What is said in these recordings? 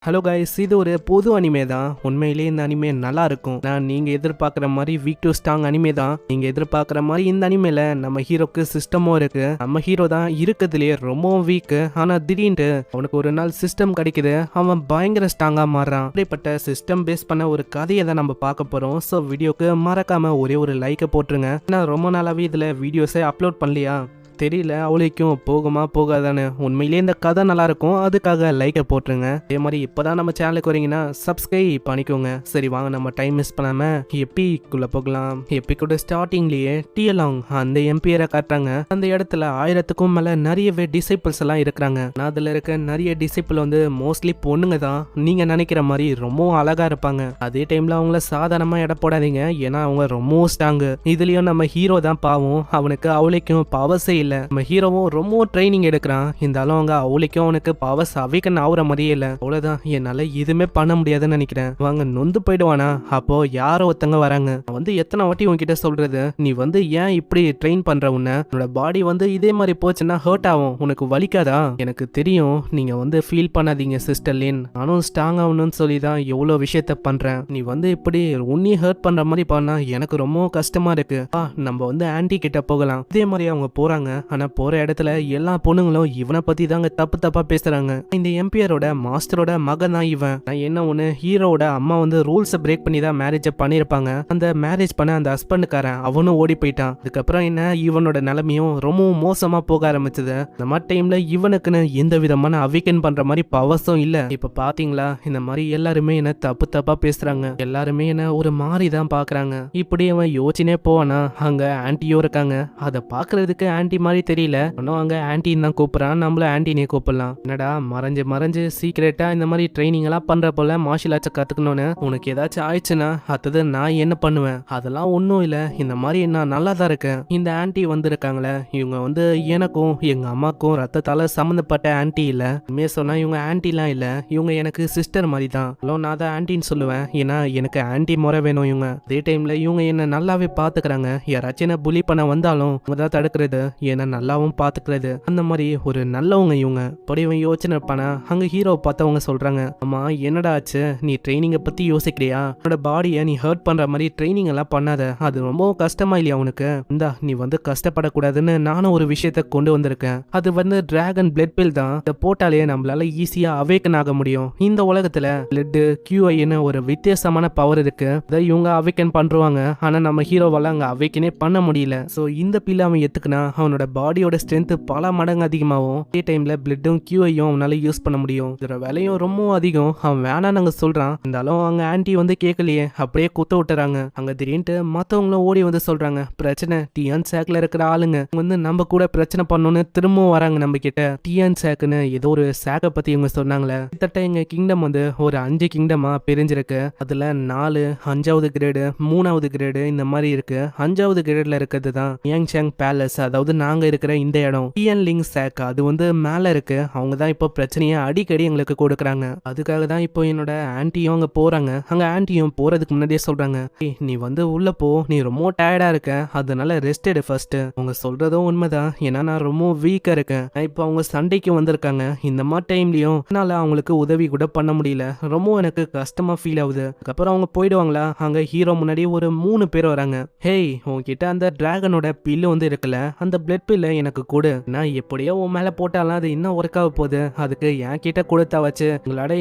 Hello guys, இது ஒரு பொது அனிமே தான். உண்மையிலேயே இந்த அனிமே நல்லா இருக்கும். நீங்க எதிர்பார்க்குற மாதிரி வீக் டு ஸ்ட்ராங் அனிமே தான். நீங்க எதிர்பார்க்குற மாதிரி இந்த அனிமேல நம்ம ஹீரோக்கு சிஸ்டமும் இருக்கு. நம்ம ஹீரோ தான் இருக்கிறதுலயே ரொம்பவும் வீக். ஆனா திடீர்னு அவனுக்கு ஒரு நாள் சிஸ்டம் கிடைக்குது. அவன் பயங்கர ஸ்ட்ராங்கா மாறான். அப்படிப்பட்ட சிஸ்டம் பேஸ் பண்ண ஒரு கதையை தான் நம்ம பார்க்க போறோம். ஸோ வீடியோக்கு மறக்காம ஒரே ஒரு லைக்கை போட்டுருங்க. நான் ரொம்ப நாளாவே இதுல வீடியோஸே அப்லோட் பண்ணலையா தெரியல, அவளைக்கும் போகுமா போகாதானு. உண்மையிலேயே இந்த கதை நல்லா இருக்கும், அதுக்காக லைக்கை போட்டுருங்க. அதே மாதிரி இப்பதான் நம்ம சேனலுக்கு வரீங்கன்னா சப்ஸ்கிரைப் பண்ணிக்கோங்க. சரி வாங்க, நம்ம டைம் மிஸ் பண்ணாம எப்பிக்குள்ள போகலாம். எப்பிக்கோட ஸ்டார்டிங்லயே டியலாங் அந்த எம்பியரை காட்டுறாங்க. அந்த இடத்துல 1000க்கும் மேல நிறையவே டிசைபிள்ஸ் எல்லாம் இருக்கிறாங்க. அதுல இருக்க நிறைய டிசைபிள் வந்து மோஸ்ட்லி பொண்ணுங்க தான். நீங்க நினைக்கிற மாதிரி ரொம்பவும் அழகா இருப்பாங்க. அதே டைம்ல அவங்கள சாதாரணமா எடை போடாதீங்க, ஏன்னா அவங்க ரொம்பவும் ஸ்ட்ராங். இதுலயும் நம்ம ஹீரோ தான் பாவம். அவனுக்கு அவளைக்கும் பவர்ஸே இல்ல. நம்ம ஹீரோவும் ரொம்ப ட்ரைனிங் எடுக்கிறான். இருந்தாலும் அவங்க அவளுக்கும் அவனுக்கு பவர்ஸ் அவைக்கன் ஆகுற மாதிரியே இல்ல. அவ்வளவுதான், என்னால எதுவுமே பண்ண முடியாதுன்னு நினைக்கிறேன். வாங்க நொந்து போயிடுவானா. அப்போ யாரோ ஒருத்தங்க வராங்க. வந்து எத்தனை வாட்டி உன்கிட்ட சொல்றது, நீ வந்து ஏன் இப்படி ட்ரெயின் பண்ற? உன்னோட பாடி வந்து இதே மாதிரி போச்சுன்னா ஹர்ட் ஆகும், உனக்கு வலிக்காதா? எனக்கு தெரியும், நீங்க வந்து ஃபீல் பண்ணாதீங்க சிஸ்டர் லின். நானும் ஸ்ட்ராங் ஆகணும்னு சொல்லி தான் எவ்வளவு விஷயத்த பண்றேன். நீ வந்து இப்படி உன்னையும் ஹர்ட் பண்ற மாதிரி பண்ணா எனக்கு ரொம்ப கஷ்டமா இருக்கு. நம்ம வந்து ஆன்டி கிட்ட போகலாம். இதே மாதிரி அவங்க போறாங்க. ஆனா போற இடத்துல எல்லா பொண்ணுங்களும் இவனை பத்தி தாங்க தப்பு தப்பா பேசுறாங்க. இந்த எம்பியரோட மாஸ்டரோட மகன் தான் இவன். என்ன ஒண்ணு, ஹீரோட அம்மா வந்து ரூல்ஸை பிரேக் பண்ணி தான் மேரேஜ் பண்ணிருப்பாங்க. அந்த மேரேஜ் பண்ண அந்த ஹஸ்பண்டுக்காரன் அவனும் ஓடி போயிட்டான். அதுக்கப்புறம் என்ன, இவனோட நிலைமையும் ரொம்பவும் மோசமா போக ஆரம்பிச்சது. இந்த மாதிரி டைம்ல இவனுக்குன்னு எந்த விதமான அவிகன் பண்ற மாதிரி பவர்ஸும் இல்ல. இப்ப பாத்தீங்களா, இந்த மாதிரி எல்லாருமே என்ன தப்பு தப்பா பேசுறாங்க. எல்லாருமே என்ன ஒரு மாதிரி தான் பாக்குறாங்க. இப்படி அவன் யோசினே போவானா, அங்க ஆன்டியோ இருக்காங்க. அதை பாக்குறதுக்கு ஆன்டி மாதிரி தெரியல. இன்னும் அங்க ஆன்டின்னு தான் கூப்பிடுறான். நம்மள ஆன்டினே கூப்பிடலாம். என்னடா மறைஞ்சு மறைஞ்சு சீக்கிரட்டா இந்த மாதிரி ட்ரைனிங் எல்லாம் பண்ற போல மார்ஷியல் ஆர்ட்ஸ் கத்துக்கணும்னு உனக்கு ஏதாச்சும் ஆயிடுச்சுன்னா அடுத்தது நான் என்ன பண்ணுவேன்? அதெல்லாம் ஒன்றும் இல்லை, இந்த மாதிரி நான் நல்லா தான் இருக்கேன். இந்த ஆன்டி வந்திருக்காங்களே, இவங்க வந்து எனக்கும் எங்க அம்மாக்கும் ரத்தத்தால சம்மந்தப்பட்ட ஆன்டி இல்ல. உண்மையை சொன்னா இவங்க ஆன்டிலாம் இல்ல, இவங்க எனக்கு சிஸ்டர் மாதிரி தான். நான் தான் ஆன்டின்னு சொல்லுவேன், ஏன்னா எனக்கு ஆன்டி முறை வேணும். இவங்க அதே டைம்ல இவங்க என்ன நல்லாவே பாத்துக்கிறாங்க. யாராச்சும் என்ன புலி பண்ண வந்தாலும் இவங்க தான் தடுக்கிறது, ஏன்னா நல்லாவும் பாத்துக்கிறது. அந்த மாதிரி ஒரு நல்லவங்க இவங்க. படிவன் யோசனை இருப்பானா. அங்க ஹீரோ பார்த்தவங்க சொல்றாங்க, அம்மா என்னடா ஆச்சு, நீ ட்ரைனிங்கை பத்தி யோசிக்கிறியா? உன்னோட பாடியை நீ ஹர்ட் பண்ற மாதிரி ட்ரைனிங் எல்லாம் பண்ணாத, அது ரொம்ப கஷ்டமா இல்லையா உனக்கு? இந்தா, நீ வந்து கஷ்டப்படக்கூடாதுன்னு நானும் ஒரு விஷயத்த கொண்டு வந்திருக்கேன். அது வந்து டிராகன் பிளட் பில் தான். இதை போட்டாலே நம்மளால ஈஸியா அவேக்கன் ஆக முடியும். இந்த உலகத்துல பிளட் QIன்னு ஒரு வித்தியாசமான பவர் இருக்கு. அதை இவங்க அவேக்கன் பண்றாங்க. ஆனா நம்ம ஹீரோவால அங்க அவேக்கனே பண்ண முடியல. சோ இந்த பில் அவன் எத்துக்குனா அவனோட பாடியோட ஸ்ட்ரென்த் பல மடங்கு அதிகமாகும். அதே டைம்ல பிளட்டும் QIயும் அவனால யூஸ் பண்ண முடியும். இதோட விலையும் ரொம்ப அதிகம். அவன் வேணான்னு அங்க சொல்றான். இருந்தாலும் அங்க ஆன்டி வந்து கேட்கலையே, அப்படியே குத்த விட்டுறாங்க. அங்க திடீர்னு மத்தவங்களும் ஓடி வந்து சொல்றாங்க, பிரச்சனை டிஎன் சேக்ல இருக்கிற ஆளுங்க வந்து நம்ம கூட பிரச்சனை பண்ணணும்னு திரும்பவும் வராங்க நம்ம கிட்ட. டிஎன் சேக்குன்னு ஏதோ ஒரு சேக்கை பத்தி இவங்க சொன்னாங்களே. கிட்டத்தட்ட எங்க கிங்டம் வந்து ஒரு 5 கிங்டமா பிரிஞ்சிருக்கு. அதுல 4 5வது கிரேடு 3வது கிரேடு இந்த மாதிரி இருக்கு. 5வது கிரேட்ல இருக்கிறது தான் யாங்சாங் பேலஸ், அதாவது நாங்க இருக்கிற இந்த இடம். டிஎன் லிங்க் சேக் அது வந்து மேல இருக்கு. அவங்க தான் இப்போ பிரச்சனையை அடிக்கடி எங்களுக்கு கொடுக்குறாங்க. அதுக்காக தான் இப்போ என்னோட ஆன்டியும் அங்க போறாங்க. அங்க ஆன்டியும் போறதுக்கு முன்னாடியே சொல்றாங்க, நீ வந்து உள்ள போ, நீ ரொம்ப டயர்டா இருக்க, அதனால ரெஸ்ட் எடு ஃபர்ஸ்ட். அவங்க சொல்றதும் உண்மைதான், ஏன்னா நான் ரொம்ப வீக்கா இருக்கேன். இப்போ அவங்க சண்டைக்கு வந்திருக்காங்க. இந்த மாதிரி டைம்லயும் என்னால அவங்களுக்கு உதவி கூட பண்ண முடியல. ரொம்ப எனக்கு கஷ்டமா ஃபீல் ஆகுது. அதுக்கப்புறம் அவங்க போயிடுவாங்களா. அங்க ஹீரோ முன்னாடி ஒரு 3 பேர் வராங்க. ஹேய், உன்கிட்ட அந்த டிராகனோட பில்லு வந்து இருக்குல்ல, அந்த பிளட் பில்ல எனக்கு கொடு. நான் எப்படியோ உன் மேல போட்டாலும் அது இன்னும் ஒர்க் ஆக போகுது. அதுக்கு என் கிட்ட கொடுத்தா வச்சு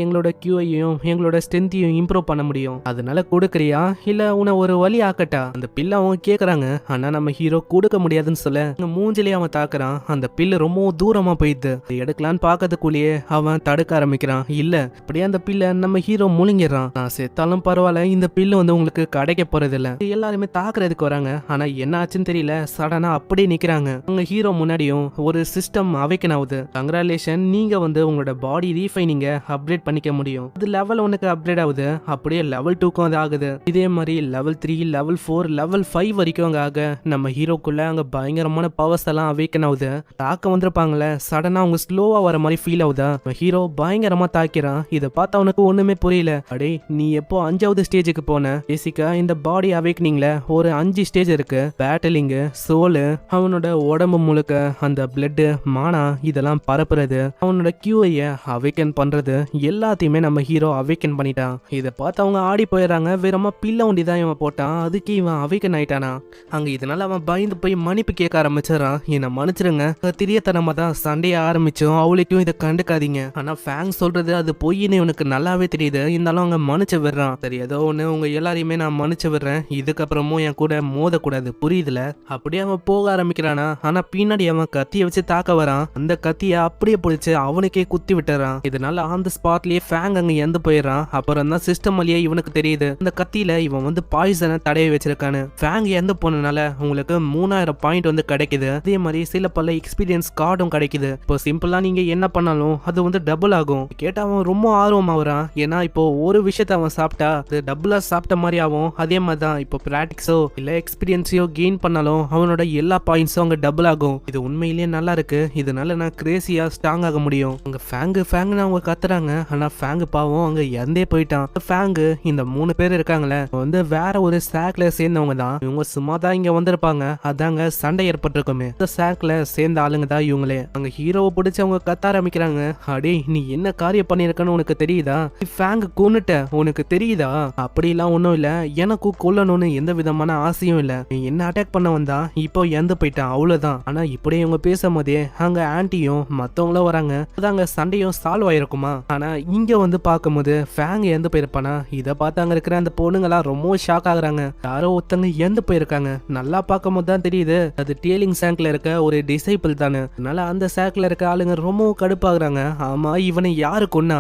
எங்களோட QIயும் எங்களோட ஸ்ட்ரென்த்தையும் இம்ப்ரூவ் பண்ண முடியும். அதனால கொடுக்குறியா, இல்ல உன ஒரு வழி ஆக்கட்டா? அந்த பில்ல அவங்க கேக்குறாங்க. ஆனா நம்ம ஹீரோ கொடுக்க முடியாதுன்னு சொல்ல மூஞ்சிலேயே அவன் தாக்குறான். அந்த பில்லு ரொம்ப தூரமா போயிடுது. எடுக்கலான்னு பாக்கிறதுக்குள்ளேயே அவன் தடுக்க ஆரம்பிக்கிறான். இல்ல, அப்படியே அந்த பில்ல நம்ம ஹீரோ முழுங்கிடுறான். நான் செத்தாலும் பரவாயில்ல, இந்த பில்லு வந்து உங்களுக்கு கிடைக்க போறது இல்ல. எல்லாருமே தாக்குறதுக்கு வராங்க. ஆனா என்ன ஆச்சுன்னு தெரியல, சடனா அப்படியே நிக்கிறாங்க. உங்க ஹீரோ முன்னாடியும் ஒரு சிஸ்டம் அவேக்கன் ஆகுது. கங்க்ராச்சுலேஷன், நீங்க வந்து உங்களோட பாடி ரீஃபைனிங்க அப்டேட் பண்ணிக்க முடியும். அது லெவல் 1க்கு அப்டேட் ஆகுது. அப்படியே லெவல் 2க்கும் அது ஆகுது. இதே மாதிரி லெவல் 3 லெவல் 4 லெவல் 5 வரைக்கும் அங்க ஆக நம்ம ஹீரோக்குள்ள அங்க பயங்கரமான பவர்ஸ் எல்லாம் அவேக்கன் ஆகுது. தாக்க வந்திருப்பாங்களே, சடனா அவங்க ஸ்லோவா வர மாதிரி ஃபீல் ஆகுதா. ஹீரோ பயங்கரமா தாக்கிறான். இதை பார்த்து அவனுக்கு ஒண்ணுமே புரியல. அடே, நீ எப்போ 5வது ஸ்டேஜுக்கு போன? பேசிக்கா இந்த பாடி அவேக்கனிங்ல ஒரு 5 ஸ்டேஜ் இருக்கு. பேட்டலிங், சோலு, அவனோட உடம்பு முழுக்க அந்த பிளட்டு மானா இதெல்லாம் பரப்புறது, அவனோட கியூஐய அவேக்கன் பண்றது எல்லாத்தையுமே நம்ம ஹீரோ அவேக்கன் பண்ணிட்டான். இதை பார்த்து அவங்க ஆடி போயிடறாங்க. வேறமா பில்ல ஒண்டி தான் இவன் போட்டான், அதுக்கு இவன் அவேக்கன் ஆயிட்டானா. அங்க இதனால அவன் பயந்து போய் மன்னிப்பு கேட்க ஆரம்பிச்சிடறான். என்ன மன்னிச்சிருங்க, திரியத்தனமா தான் சண்டைய ஆரம்பிச்சோம், அவளுக்கும் இதை கண்டுக்காதீங்க. ஆனா ஃபேங் சொல்றது அது பொய்ன்னு இவனுக்கு நல்லாவே தெரியுது. இருந்தாலும் அவங்க மன்னிச்சு விடுறான். சரி ஏதோ ஒண்ணு, உங்க எல்லாரையுமே நான் மன்னிச்சு விடுறேன், இதுக்கப்புறமும் என் கூட மோதக்கூடாது, புரியுதுல. அப்படியே அவன் போக ஆரம்பிக்கிறானா. ஆனா பின்னாடி அவன் கத்திய வச்சு தாக்க வரான். அந்த கத்திய அப்படியே பிடிச்சு அவனுக்கே குத்தி விட்டுறான். இதனால அந்த ஸ்பாட்லயே ஃபேங் அங்க எந்த போயிடறான். அப்புறம் தான் சிஸ்டம் வழியே இவனுக்கு தெரியுது இந்த கத்தியில இவன் வந்து பாய்சனை தடவி வச்சிருக்கானு. ஃபேங் எந்த போனனால உங்களுக்கு 3000 பாயிண்ட் வந்து கிடைக்குது. அதே மாதிரி சில பல எக்ஸ்பீரியன்ஸ் கார்டும் கிடைக்குது. இப்போ சிம்பிளா நீங்க என்ன பண்ணாலும் அது வந்து டபுள் ஆகும். கேட்டா அவன் ரொம்ப ஆர்வமா வரான். ஏன்னா இப்போ ஒரு விஷயத்த அவன் சாப்பிட்டா அது டபுளா சாப்பிட்ட மாதிரி ஆகும். அதே மாதிரி தான் இப்போ பிராக்டிக்ஸோ இல்ல எக்ஸ்பீரியன்ஸையோ கெயின் பண்ணாலும் அவனோட எல்லா பாயிண்ட்ஸும் அங்க டபுள் ஆகும். இது உண்மையிலேயே நல்லா இருக்கு. இதனால நான் கிரேசியா ஸ்ட்ராங் ஆக முடியும். அங்க ஃபேங்கு அவங்க கத்துறாங்க. ஆனா ஃபேங்கு பாவம் அங்க இறந்தே போயிட்டான். ஃபேங்கு இந்த 3 பேர் இருக்காங்களே வந்து வேற ஒரு சாக்ல சேர்ந்தவங்க தான். இவங்க சும்மா தான் இங்க வந்திருப்பாங்க. அதாங்க சண்டை ஏற்பட்டிருக்குமே. இந்த சாக்ல சேர்ந்த ஆளுங்க தான் இவங்களே. அங்க ஹீரோவை பிடிச்சி அவங்க கத்த ஆரம்பிக்கிறாங்க. அடே நீ என்ன காரியம் பண்ணிருக்கன்னு உனக்கு தெரியுதா? ஃபேங்கு கொன்னுட்ட, உனக்கு தெரியுதா? அப்படிலாம் ஒன்றும் இல்ல, எனக்கும் கொல்லணும்னு எந்த விதமான ஆசையும் இல்ல. நீ என்ன அட்டாக் பண்ண வந்தா இப்போ இறந்து போயிட்டான், அவ்வளவுதான். ஆனா இப்படியே இவங்க பேசும்போதே அங்க ஆன்ட்டியும் மத்தவங்களும் வராங்க. அதாங்க சண்டையும் சால்வ் ஆயிருக்குமா. ஆனா இங்க வந்து பார்க்கும்போது ஃபேங் இறந்து போயிருப்பானா. இதை பார்த்து அங்க இருக்கிற அந்த பொண்ணுங்களாம் ரொம்ப ஷாக் ஆகுறாங்க. யாரோ ஒருத்தங்க இறந்து போயிருக்காங்க. நல்லா பார்க்கும் போது தான் தெரியுது அது டேலிங் சாங்க்ல இருக்க ஒரு டிசைபிள் தானே. அதனால அந்த சாக்ல இருக்க ஆளுங்க ரொம்ப கடுப்பாகுறாங்க. ஆமா இவனை யாரு கொன்னா?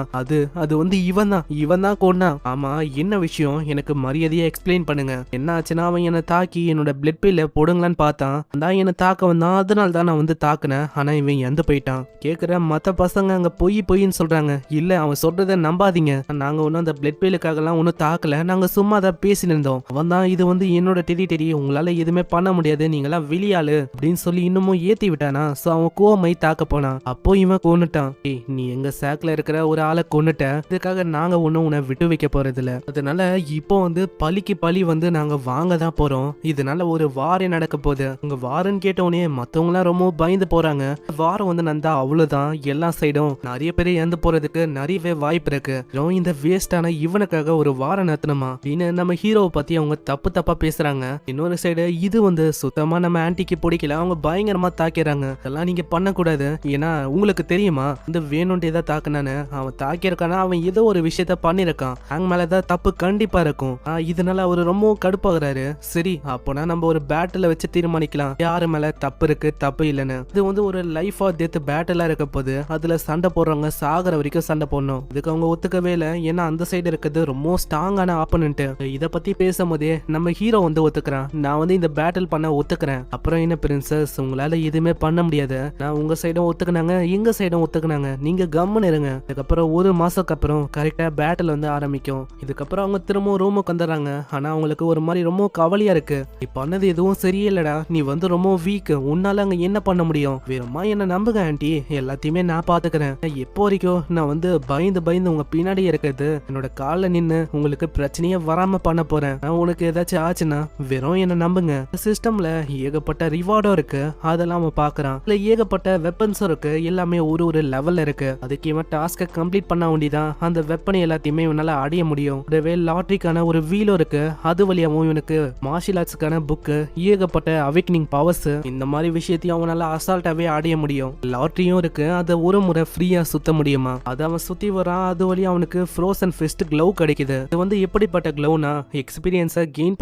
அது வந்து இவன் தான் கொன்னா. ஆமா என்ன விஷயம், எனக்கு மரியாதையா எக்ஸ்பிளைன் பண்ணுங்க. என்ன ஆச்சுன்னா அவன் என்னை தாக்கி என்னோட பிளட் பில்ல போடுங்களான்னு பார்த்தான். அதான் என்னை தாக்க வந்தான், அதனால தான் நான் வந்து தாக்குனேன். ஆனா இவன் இறந்து போயிட்டான். கேக்குற மத்த பசங்க அங்க பொய்ன்னு சொல்றாங்க. இல்ல அவன் சொல்றத நம்பாதீங்க, நாங்க ஒன்னும் அந்த பிளட் பில்லுக்காக எல்லாம் ஒன்னும் தாக்கல, நாங்க சும்மா தான் பேசிட்டு இருந்தோம். அவன் தான் இது வந்து என்னோட டெரிட்டரி, உங்களால எதுவுமே பண்ண முடியாது, நீங்களாம் வெளியாளு அப்படின்னு சொல்லி இன்னமும் ஏத்தி விட்டானா. சோ அவன் கோவமை தாக்க போனான். அப்போ இவன் கொன்னுட்டான். நீ எங்க சாக்ல இருக்கிற ஒரு ஆளை கொன்னுட்ட, இதுக்காக நாங்க ஒன்னும் உன்னை விட்டு வைக்க போறது இல்ல. அதனால இப்போ வந்து பழிக்கு பழி வந்து நாங்க வாங்க தான் போறோம். இதனால ஒரு வாரே நடக்க போகுது. உங்க வாரன்னு கேட்டவுடனே மத்தவங்க எல்லாம் ரொம்ப பயந்து போறாங்க. வாரம் வந்து நந்தா அவ்வளவுதான், எல்லா சைடும் நிறைய பேர் இறந்து போறதுக்கு நிறையவே வாய்ப்பு இருக்கு. இந்த வேஸ்டான இவனுக்காக ஒரு வாரம் நடத்தணுமா அப்படின்னு நம்ம ஹீரோவை பத்தி அவங்க தப்பா பேசுறாங்க. இன்னொரு சைடு இது வந்து சுத்தமா நம்ம ஆன்ட்டிக்கு பிடிக்கல, அவங்க பயங்கரமா தாக்கிறாங்க. அதெல்லாம் நீங்க பண்ணக்கூடாது, ஏன்னா உங்களுக்கு தெரியுமா இந்த வேணும்ட்டு ஏதாவது தாக்குனானு. அவன் தாக்கியிருக்கானா, அவன் ஏதோ ஒரு விஷயத்த பண்ணிருக்கான், அங்க மேலதான் தப்பு கண்டிப்பா இருக்கும். இதனால அவரு ரொம்ப கடுப்பாகிறாரு. சரி அப்போனா நம்ம ஒரு பேட்டில வச்சு தீர்மானிக்கலாம் யாரு மேல தப்பு இருக்கு தப்பு இல்லைன்னு. இது வந்து ஒரு லைஃப் ஆர் டெத் பேட்டிலா இருக்க போது அதுல சண்டை போடுறவங்க சாகர வரைக்கும் சண்டை போடணும். இதுக்கு அவங்க ஒத்துக்கவே இல்லை, ஏன்னா அந்த சைடு இருக்கிறது ரொம்ப ஸ்ட்ராங்கான ஆப்போனன்ட். இதை பத்தி பேசும்போதே நம்ம ஹீரோ வந்து ஒத்துக்கிறான். நான் வந்து இந்த பேட்டில் பண்ண ஒத்துக்கிறேன். அப்புறம் என்ன பிரின்சஸ், உங்களால எதுவுமே பண்ண முடியாது. நான் உங்க சைடும் ஒத்துக்கினாங்க, எங்க சைடும் ஒத்துக்கினாங்க, நீங்க கம்முன்னு இருங்க. இதுக்கப்புறம் ஒரு மாசத்துக்கு அப்புறம் கரெக்டா பேட்டில் வந்து ஆரம்பிக்கும். இதுக்கப்புறம் அவங்க திரும்ப ரூமுக்கு வந்துடுறாங்க. ஆனா அவங்களுக்கு ஒரு மாதிரி ரொம்ப கவலையா இருக்கு. நீ பண்ணது எதுவும் சரியில்லடா, நீ வந்து ரொம்ப வீக், உன்னால அங்க என்ன பண்ண முடியும், வேறமா என்ன நம்புங்க ஆன்ட்டி, எல்லாத்தையுமே நான் பாத்துக்கிறேன். எப்போ வரைக்கும் நான் வந்து பயந்து உங்க பின்னாடி இருக்கிறது, என்னோட கால நின்னு உங்களுக்கு பிரச்சனையே வராம பண்ண போறேன். உனக்கு ஏதாச்சும் ஆச்சுன்னா வெறும் என்ன நம்புங்க. சிஸ்டம்ல ஏகப்பட்ட ரிவார்டும் இருக்கு, அதெல்லாம் அவன் பாக்குறான். இல்ல ஏகப்பட்ட வெப்பன்ஸும் இருக்கு, எல்லாமே ஒரு லெவல்ல இருக்கு. அதுக்கு இவன் டாஸ்க கம்ப்ளீட் பண்ண வேண்டிதான் அந்த வெப்பனை எல்லாத்தையுமே இவனால அடைய முடியும். கூடவே லாட்ரிக்கான ஒரு வீலும் இருக்கு, அது வழியாவும் இவனுக்கு மார்ஷியல் ஆர்ட்ஸ்க்கான புக்கு, ஏகப்பட்ட அவேக்கனிங் பவர்ஸ், இந்த மாதிரி விஷயத்தையும் அவனால அசால்ட்டாவே அடைய முடியும். லாட்ரியும் இருக்கு, அதை ஒரு முறை ஃப்ரீயா சுத்த முடியுமா. அதை அவன் சுத்தி வரான், அது வழியா அவனுக்கு ஃப்ரோசன் ஃபிஸ்ட் க்ளவ் கிடைக்குது. இது வந்து எப்படிப்பட்ட க்ளவ்னா எக்ஸ்பீரியன்ஸை கெயின்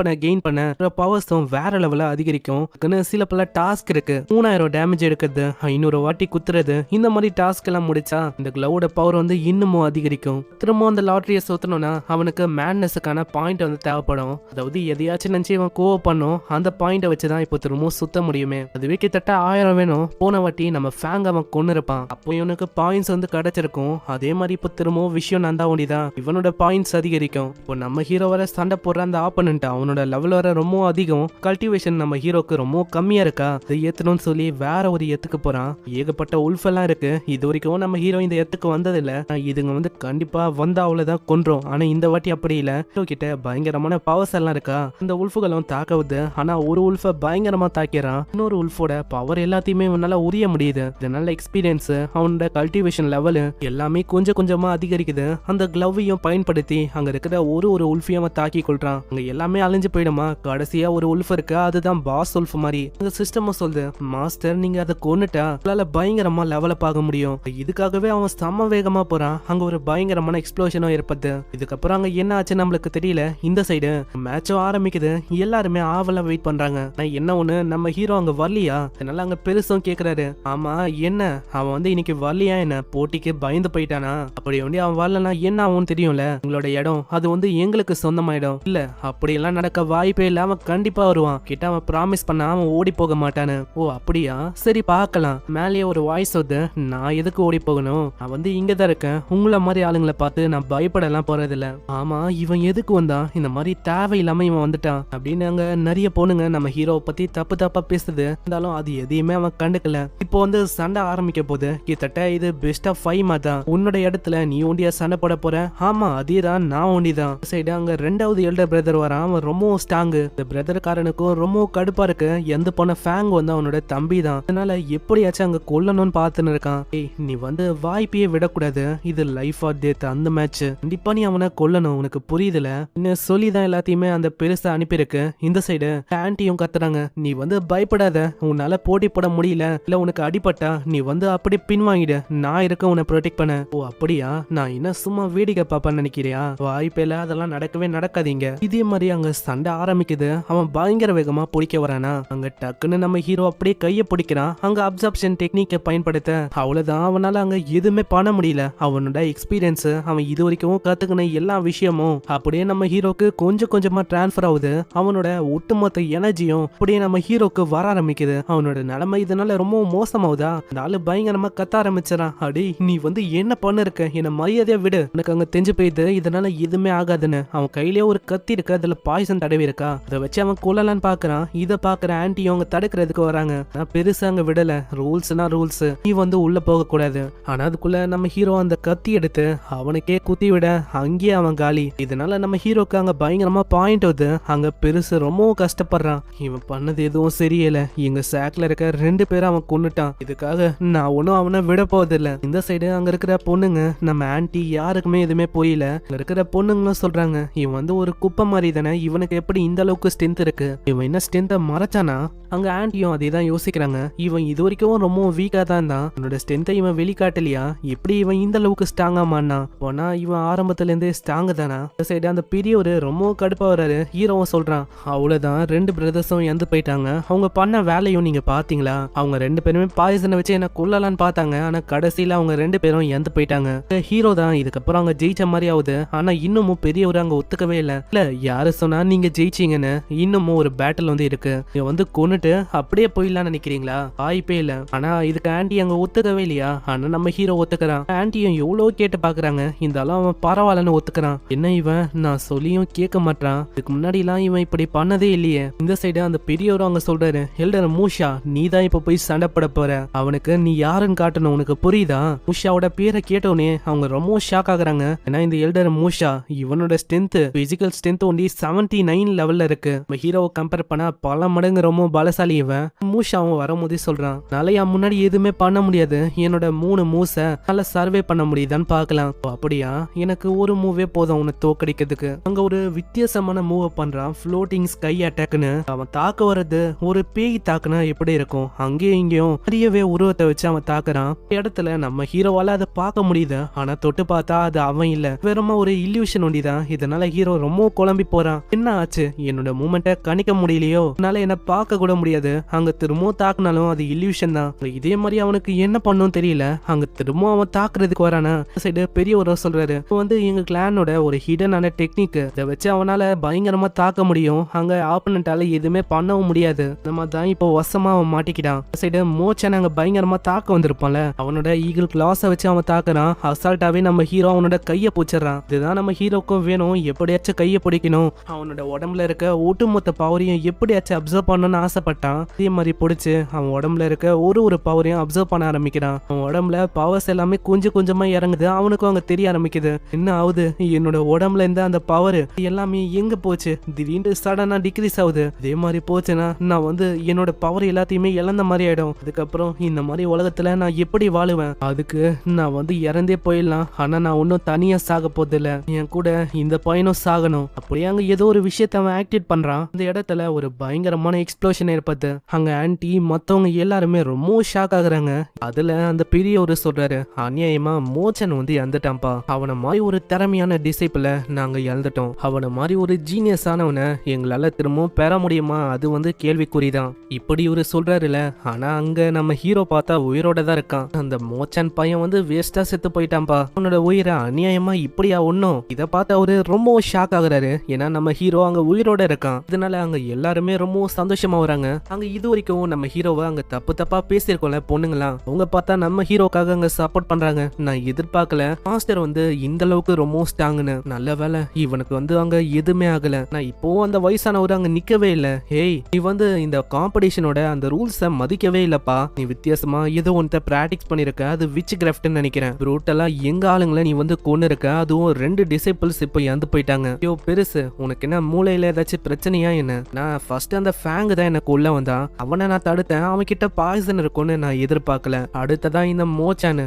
பண்ண பவர்ஸும் வேற லெவல அதிகரிக்கும். சில பல டாஸ்க் இருக்கு, 3000 டேமேஜ் எடுக்கிறது, 500 வாட்டி குத்துறது, இந்த மாதிரி டாஸ்க் எல்லாம் முடிச்சா இந்த க்ளவோட பவர் வந்து இன்னமும் அதிகரிக்கும். திரும்ப அந்த லாட்டரியை சுத்தணும்னா அவனுக்கு மேட்னஸுக்கான பாயிண்ட் வந்து தேவைப்படும். அதாவது எதையாச்சும் நினைச்சு அவன் கோவ பண்ணும், அந்த பாயிண்டை வச்சுதான் இப்போ திரும்ப சுத்த முடியுமே. அதுவே கிட்டத்தட்ட 1000 வேணும். போன வாட்டி நம்ம ஃபேங் அவன் கொண்டு இருப்பான், அப்போ இவனுக்கு பாயிண்ட்ஸ் வந்து கிடைச்சிருக்கும். அதே மாதிரி இப்போ திரும்ப விஷயம் நந்தா ஒண்டிதான், இவனோட பாயிண்ட்ஸ் அதிகரிக்கும். இப்போ நம்ம ஹீரோ வர சண்டை போடுற அந்த ஆப்பனன்ட் அவனோட லெவல் வர ரொம்ப அதிகம், கல்டிவேஷன் நம்ம ஹீரோக்கு ரொம்ப கம்மியா இருக்கா, அதை ஏத்தணும்னு சொல்லி வேற ஒரு எத்துக்கு போறான். ஏகப்பட்ட உல்ஃப் எல்லாம் இருக்கு, இது வரைக்கும் நம்ம ஹீரோ இந்த எத்துக்கு வந்ததில்ல. இதுங்க வந்து கண்டிப்பா வந்தா அவ்வளவுதான் கொன்றோம். ஆனா இந்த வாட்டி அப்படி இல்ல, ஹீரோ கிட்ட பயங்கரமான பவர்ஸ் எல்லாம் இருக்கா, இந்த உல்ஃபுகளும் தாக்குது. ஆனா ஒரு உல்ஃப பயங்கரமா தாக்கிறான், இன்னொரு உல்ஃபோட பவர் எல்லாத்தையுமே இவனால உரிய முடியுது. இதனால எக்ஸ்பீரியன்ஸ், அவனோட கல்டிவேஷன் லெவலு எல்லாமே கொஞ்சம் கொஞ்சமா அதிகரிக்குது. அந்த கிளவையும் பயன்படுத்தி அங்க இருக்கிற ஒரு உல்ஃபையும் அவன் தாக்கி கொள்றான். அங்க எல்லாமே அழிஞ்சு போயிடுமா. கடைசியா ஒரு உல்ஃப் இருக்கு, அதுதான் பாஸ் உல்ஃப் மாதிரி. அந்த சிஸ்டமும் சொல்லுது, மாஸ்டர் நீங்க அதை கொன்னுட்டா உங்களால பயங்கரமா லெவலப் ஆக முடியும். இதுக்காகவே அவன் செம வேகமா போறான். அங்க ஒரு பயங்கரமான எக்ஸ்ப்ளோஷனும் ஏற்படுது. இதுக்கப்புறம் அங்க என்ன ஆச்சு நம்மளுக்கு தெரியல. இந்த சைடு மேட்சும் ஆரம்பிக்குது. எல்லாருமே ஆவலா வெயிட் பண்றாங்க. என்ன ஒண்ணு, நம்ம ஹீரோ அங்க வரலையா? அதனால அங்க பெருசும் கேக்குறாரு, ஆமா என்ன அவன் வந்து இன்னைக்கு வரலையா, என்ன போட்டிக்கு பயந்து போயிட்டானா? அப்படி வந்து அவன் வரலன்னா என்ன ஆகும் தெரியும்ல, உங்களோட இடம் அது வந்து எங்களுக்கு சொந்தமாயிடும். இல்ல அப்படி எல்லாம் நடக்க வாய்ப்பே இல்ல, அவன் கண்டிப்பா வருவான் கிட்ட, அவன் ப்ராமிஸ் பண்ண அவன் ஓடி போக மாட்டானு. ஓ அப்படியா, சரி பார்க்கலாம். மேலேயே ஒரு வாய்ஸ் வருது, நான் எதுக்கு ஓடி போகணும், நான் வந்து இங்கதான் இருக்கேன். உங்கள மாதிரி ஆளுங்களை பார்த்து நான் பயப்படலாம் போறதில்ல. ஆமா இவன் எதுக்கு வந்தான், இந்த மாதிரி தேவையில்லாம இவன் வந்துட்டான் அப்படின்னு அங்க நிறைய பொண்ணுங்க நம்ம ஹீரோவை பத்தி தப்பு தப்பா பேசுது. இருந்தாலும் அது எதையுமே அவன் கண்டுக்கல. இப்போ வந்து சண்டை ஆரம்பிக்க போது கிட்டத்தட்ட இது பெஸ்ட் ஆஃப் 5 மாதிரி. உன்னோட இடத்துல நீ ஒண்டியா சண்டை போட போற? ஆமா அதேதான், நான் ஒண்டிதான். சைடு அங்க ரெண்டாவது எல்டர் பிரதர் வரான். அவன் ரொம்ப ஸ்ட்ராங்கு. இந்த பிரதர்காரனுக்கும் ரொம்ப கடுப்பா இருக்கு. எந்த பொண்ண ஃபேங் வந்து அவனோட தம்பி தான். அதனால எப்படியாச்சும் அங்க கொல்லணும்னு பார்த்துன்னு இருக்கான். ஏய் நீ வந்து வாய்ப்பையே விடக்கூடாது, இது லைஃப் ஆர் டெத் அந்த மேட்ச். கண்டிப்பா நீ அவனை கொல்லணும், உனக்கு புரியுதுல? இன்னும் சொல்லிதான் எல்லாத்தையுமே அந்த பெருசா அனுப்பியிருக்கு. இந்த சைடு ஆன்ட்டியும் கத்துறாங்க, நீ வந்து பயப்படாத, உன்னால போட்டி போட முடியல, இல்ல உனக்கு அடிபட்டா நீ வந்து அப்படி பின்வாங்கிடு, நான் இருக்க உன்னை ப்ரொடெக்ட் பண்ண. ஓ அப்படியா, நான் என்ன சும்மா வேடிக்கை பாப்பான்னு நினைக்கிறியா? வாய்ப்பேல, அதெல்லாம் நடக்கவே நடக்காதீங்க. இதே மாதிரி அங்க சண்டை ஆரம்பிக்குது. அவன் பயங்கர வேகமா பிடிக்க வரானா. அங்க டக்குன்னு நம்ம ஹீரோ அப்படியே கைய பிடிக்கிறான். அங்க அப்சர்ப்ஷன் டெக்னிக்கை பயன்படுத்த அவ்வளவுதான், அவனால அங்க எதுவுமே பண்ண முடியல. அவனோட எக்ஸ்பீரியன்ஸ், அவன் இது வரைக்கும் கத்துக்கின எல்லா விஷயமும் அப்படியே நம்ம ஹீரோக்கு கொஞ்சம் கொஞ்சமா டிரான்ஸ்பர் ஆகுது. அவனோட ஒட்டுமொத்த எனர்ஜியும் அப்படியே நம்ம ஹீரோக்கு வர ஆரம்பிக்குது. அவனோட நிலைமை இதனால ரொம்ப மோசமாவுதா. அந்த ஆளு பயங்கரமா கத்த ஆரம்பிச்சான். அடி நீ வந்து என்ன பண்ண இருக்க, என்ன மரியாதையா விடு, எனக்கு அங்க தெரிஞ்சு போயிது இதனால எதுவுமே ஆகாதுன்னு. அவன் கையிலேயே ஒரு கத்தி இருக்கு, அதுல பாய்சன் தடவி இருக்கா. அதை வச்சு அவன் கொல்லலான்னு பாக்குறான். இதை பாக்குற ஆன்ட்டி அவங்க தடுக்கிறதுக்கு வராங்க. நான் பெருசா அங்க விடல, ரூல்ஸ்னா ரூல்ஸ், நீ வந்து உள்ள போக கூடாது. ஆனா அதுக்குள்ள நம்ம ஹீரோ அந்த கத்தி எடுத்து அவனுக்கே குத்தி விட அங்கேயே அவன் காலி. இதனால நம்ம ஹீரோக்கு அங்க பயங்கரமா பாயிண்ட் வருது. அங்க பெருசு ரொம்ப கஷ்டப்படுறான். இவன் பண்ணது எதுவும் சரியில்லை. எங்க சாக்ல இருக்க 2 பேரை அவன் கொன்னுட்டான். இதுக்காக நான் ஒன்னும் அவனை விட போவதில்ல. இந்த சைடு அங்க இருக்கிற பொண்ணுங்க, நம்ம ஆன்ட்டி யாருக்குமே எதுவுமே புரியல. அங்க இருக்கிற பொண்ணுங்களும் சொல்றாங்க, இவன் வந்து ஒரு குப்பை மாதிரி தானே, இவனுக்கு எப்படி இந்த அளவுக்கு ஸ்ட்ரென்த் இருக்கு, இவன் என்ன ஸ்ட்ரென்த்தை மறைச்சானா? அங்க ஆன்ட்டியும் அதே தான் யோசிக்கிறாங்க. இவன் இது வரைக்கும் ரொம்ப வீக்கா தான் தான், அவனோட ஸ்ட்ரென்த்தை இவன் வெளிக்காட்டலையா, எப்படி இவன் இந்த அளவுக்கு ஸ்ட்ராங்கா மாறினா? போனா இவன் ஆரம்பத்துல இருந்தே ஸ்ட்ராங் தானா? இந்த சைடு அந்த பெரிய ஒரு ரொம்ப கடுப்பா வராரு. ஹீரோவும் சொல்றான், அவ்வளவுதான் 2 பிரதர்ஸும் இறந்து போயிட்டாங்க. அவங்க பண்ண வேலையும் நீங்க பாத்தீங்களா? அவங்க 2 பேருமே பாய்சனை வச்சு என்ன கொல்லலான்னு பார்த்தாங்க. ஆனா கடைசியில அவங்க 2 பேரும் இறந்து போயிட்டாங்க. ஹீரோ தான் இதுக்கப்புறம் அவங்க ஜெயிச்ச மாதிரி ஆகுது. ஆனா இன்னமும் பெரியவர் அங்க ஒத்துக்கவே இல்ல. இல்ல யாரு சொன்னா நீங்க ஜெயிச்சீங்கன்னு? இன்னமும் ஒரு பேட்டில் வந்து இருக்கு, நீங்க வந்து கொன்னுட்டு அப்படியே போயிடலாம்னு நினைக்கிறீங்களா? வாய்ப்பே இல்ல. ஆனா இதுக்கு ஆன்ட்டி அங்க ஒத்துக்கவே இல்லையா? ஆனா நம்ம ஹீரோ ஒத்துக்கிறான். ஆன்ட்டியும் எவ்வளவு கேட்டு பாக்குறாங்க, இருந்தாலும் அவன் பரவாயில்லன்னு ஒத்துக்கிறான். என்ன இவன் நான் சொல்லியும் கேட்க மாட்டான், இதுக்கு முன்னாடி எல்லாம் இவன் இப்படி பண்ணதே இல்லையே. இந்த சைடு அந்த பெரியவரும் அங்க சொல்றாரு, எல்டர் மூஷா நீ தான் இப்ப போய் சண்டை போட போற, அவனுக்கு நீ யாருன்னு காட்டணும், உனக்கு புரியுதா? மூஷாவோட பேரை கேட்டோன்னே அவங்க ரொம்ப ஷாக் ஆகுறாங்க. ஏன்னா இந்த எல்டர் மூஷா, இவனோட ஸ்ட்ரென்த் பிசிக்கல் ஸ்ட்ரென்த் ஒண்டி 79 லெவல்ல இருக்கு. நம்ம ஹீரோவை கம்பேர் பண்ணா பல மடங்கு ரொம்ப பலசாலி இவன். மூஷாவும் வரும்போதே சொல்றான், நாளையா முன்னாடி எதுவுமே பண்ண முடியாது, என்னோட 3 மூவ்ஸை நல்லா சர்வே பண்ண முடியுதான்னு பாக்கலாம். அப்படியா, எனக்கு ஒரு மூவே போதும் உன்னை தோக்கடிக்கிறதுக்கு. அங்க ஒரு வித்தியாசமான மூவ் பண்றான், ஃப்ளோட்டிங் ஸ்கை அட்டாக்னு. அவன் தாக்க வர்றது ஒரு பேய் தாக்குனா எப்படி இருக்கும், அங்கேயும் இங்கேயும் நிறையவே உருவத்தை வச்சு அவன் தாக்குறான். இடத்துல நம்ம ஹீரோவால அதை பார்க்க முடியுது. ஆனா தொட்டு பார்த்தா அது அவன் இல்ல, வெறுமா ஒரு இல்யூஷன் ஒண்டிதான். இதனால ஹீரோ ரொம்ப குழம்பி போறான். என்ன ஆச்சு, என்னோட மூமெண்ட்டை கணிக்க முடியலையோ, அதனால என்ன பார்க்க கூட முடியாது. அங்க திரும்பவும் தாக்குனாலும் அது இல்யூஷன் தான். இதே மாதிரி அவனுக்கு என்ன பண்ணும் தெரியல. அங்க திரும்பவும் அவன் தாக்குறதுக்கு வரானா. சைடு பெரிய ஒரு சொல்றாரு, வந்து எங்க கிளானோட ஒரு ஹிடனான டெக்னிக், இதை வச்சு அவனால பயங்கரமா தாக்க முடியும். அங்க ஆப்பனண்டால எதுவுமே பண்ணவும் முடியாது. நம்ம தான் இப்போ வசமா அவன் மாட்டிக்கிட்டான். சைடு மோச்சன் அங்க பயங்கரமா தாக்க வந்திருப்பான்ல, அவனோட ஈகிள் கிளாஸை வச்சு அவன் தாக்குறான். அசால்ட்டாவே நம்ம ஹீரோ அவனோட கையை பிடிச்சிடறான். இதுதான் நம்ம ஹீரோக்கும் வேணும், எப்படியாச்சும் கையை பிடிக்கணும். அவனோட உடம்புல இருக்க ஒட்டுமொத்த பவரையும் எப்படியாச்சும் அப்சர்வ் பண்ணணும்னு ஆசைப்பட்டான். இதே மாதிரி பிடிச்சு அவன் உடம்புல இருக்க ஒரு பவரையும் அப்சர்வ் பண்ண ஆரம்பிக்கிறான். அவன் உடம்புல பவர்ஸ் எல்லாமே கொஞ்சம் கொஞ்சமா இறங்குது. அவனுக்கும் அங்க தெரிய ஆரம்பிக்குது, என்ன ஆகுது, என்னோட உடம்புல இருந்த அந்த பவர் எல்லாமே எங்க போச்சு, திடீர்னு சடனா டிக்ரீஸ் ஆகுது. இதே மாதிரி போச்சுன்னா நான் வந்து என்னோட என்னோட பவர் எல்லாத்தையுமே இழந்த மாதிரி ஆயிடும். அதுக்கப்புறம் இந்த மாதிரி உலகத்துல நான் எப்படி வாழுவேன்? அதுக்கு நான் வந்து இறந்தே போயிடலாம். ஆனா நான் ஒன்னும் தனியா சாக போதில்ல, என் கூட இந்த பையனும் சாகணும். அப்படியே அங்க ஏதோ ஒரு விஷயத்த அவன் ஆக்டிவேட் பண்றான். அந்த இடத்துல ஒரு பயங்கரமான எக்ஸ்ப்ளோஷன் ஏற்படுது. அங்க ஆன்டி மத்தவங்க எல்லாருமே ரொம்ப ஷாக் ஆகுறாங்க. அதுல அந்த பெரியவரு சொல்றாரு, அநியாயமா மோச்சன் வந்து இறந்துட்டான்ப்பா. அவனை மாதிரி ஒரு திறமையான டிசைபிள நாங்க இழந்துட்டோம். அவனை மாதிரி ஒரு ஜீனியஸ் ஆனவனை எங்களால திரும்பவும் பெற முடியுமா? அது வந்து கேள்விக்குறிதான். இப்படி ஒரு சொல்றாருல. ஆனா அங்க நம்ம ஹீரோ பார்த்தா உயிரோட தான் இருக்கான். அந்த மோச்சன் பையன் வந்து வேஸ்டா செத்து போயிட்டான்பா. அவனோட உயிரை அநியாயமா இப்படியா ஒண்ணும்? இதை பார்த்து அவரு ரொம்ப ஷாக் ஆகுறாரு. ஏன்னா நம்ம ஹீரோ அங்க உயிரோட இருக்கான். இதனால அங்க எல்லாருமே ரொம்ப சந்தோஷமா வராங்க. அங்க இது வரைக்கும் நம்ம ஹீரோவை அங்க தப்பு தப்பா பேசியிருக்கோம்ல பொண்ணுங்களா, அவங்க பார்த்தா நம்ம ஹீரோக்காக அங்க சப்போர்ட் பண்றாங்க. நான் எதிர்பார்க்கல மாஸ்டர் வந்து இந்த அளவுக்கு ரொம்ப ஸ்ட்ராங்னு. நல்ல வேலை இவனுக்கு வந்து அங்க எதுவுமே ஆகல. நான் இப்போ அந்த வயசானவர் அங்க நிக்கவே இல்ல. ஹேய், நீ வந்து இந்த காம்படிஷனோட அந்த ரூல்ஸை மதிக்கவே இல்லப்பா. நீ வித்தியாசமா ஏதோ ஒன்றை பிராக்டிஸ் பண்ணிருக்க. அது விச் கிராஃப்ட்னு நினைக்கிறேன். ப்ரூட்டலா எங்க ஆளுங்களை நீ வந்து கொண்டு இருக்க. அதுவும் 2 டிசைபிள்ஸ் இப்போ இறந்து போயிட்டாங்க. ஐயோ பெருசு, உனக்கு என்ன மூளையில ஏதாச்சும் பிரச்சனையா என்ன? நான் ஃபர்ஸ்ட் அந்த ஃபேங் தான் எனக்கு உள்ள வந்தான். அவனை நான் தடுத்தேன். அவன் கிட்ட பாய்சன் இருக்கும்னு நான் எதிர்பார்க்கல. அடுத்ததான் இந்த மோச்சானு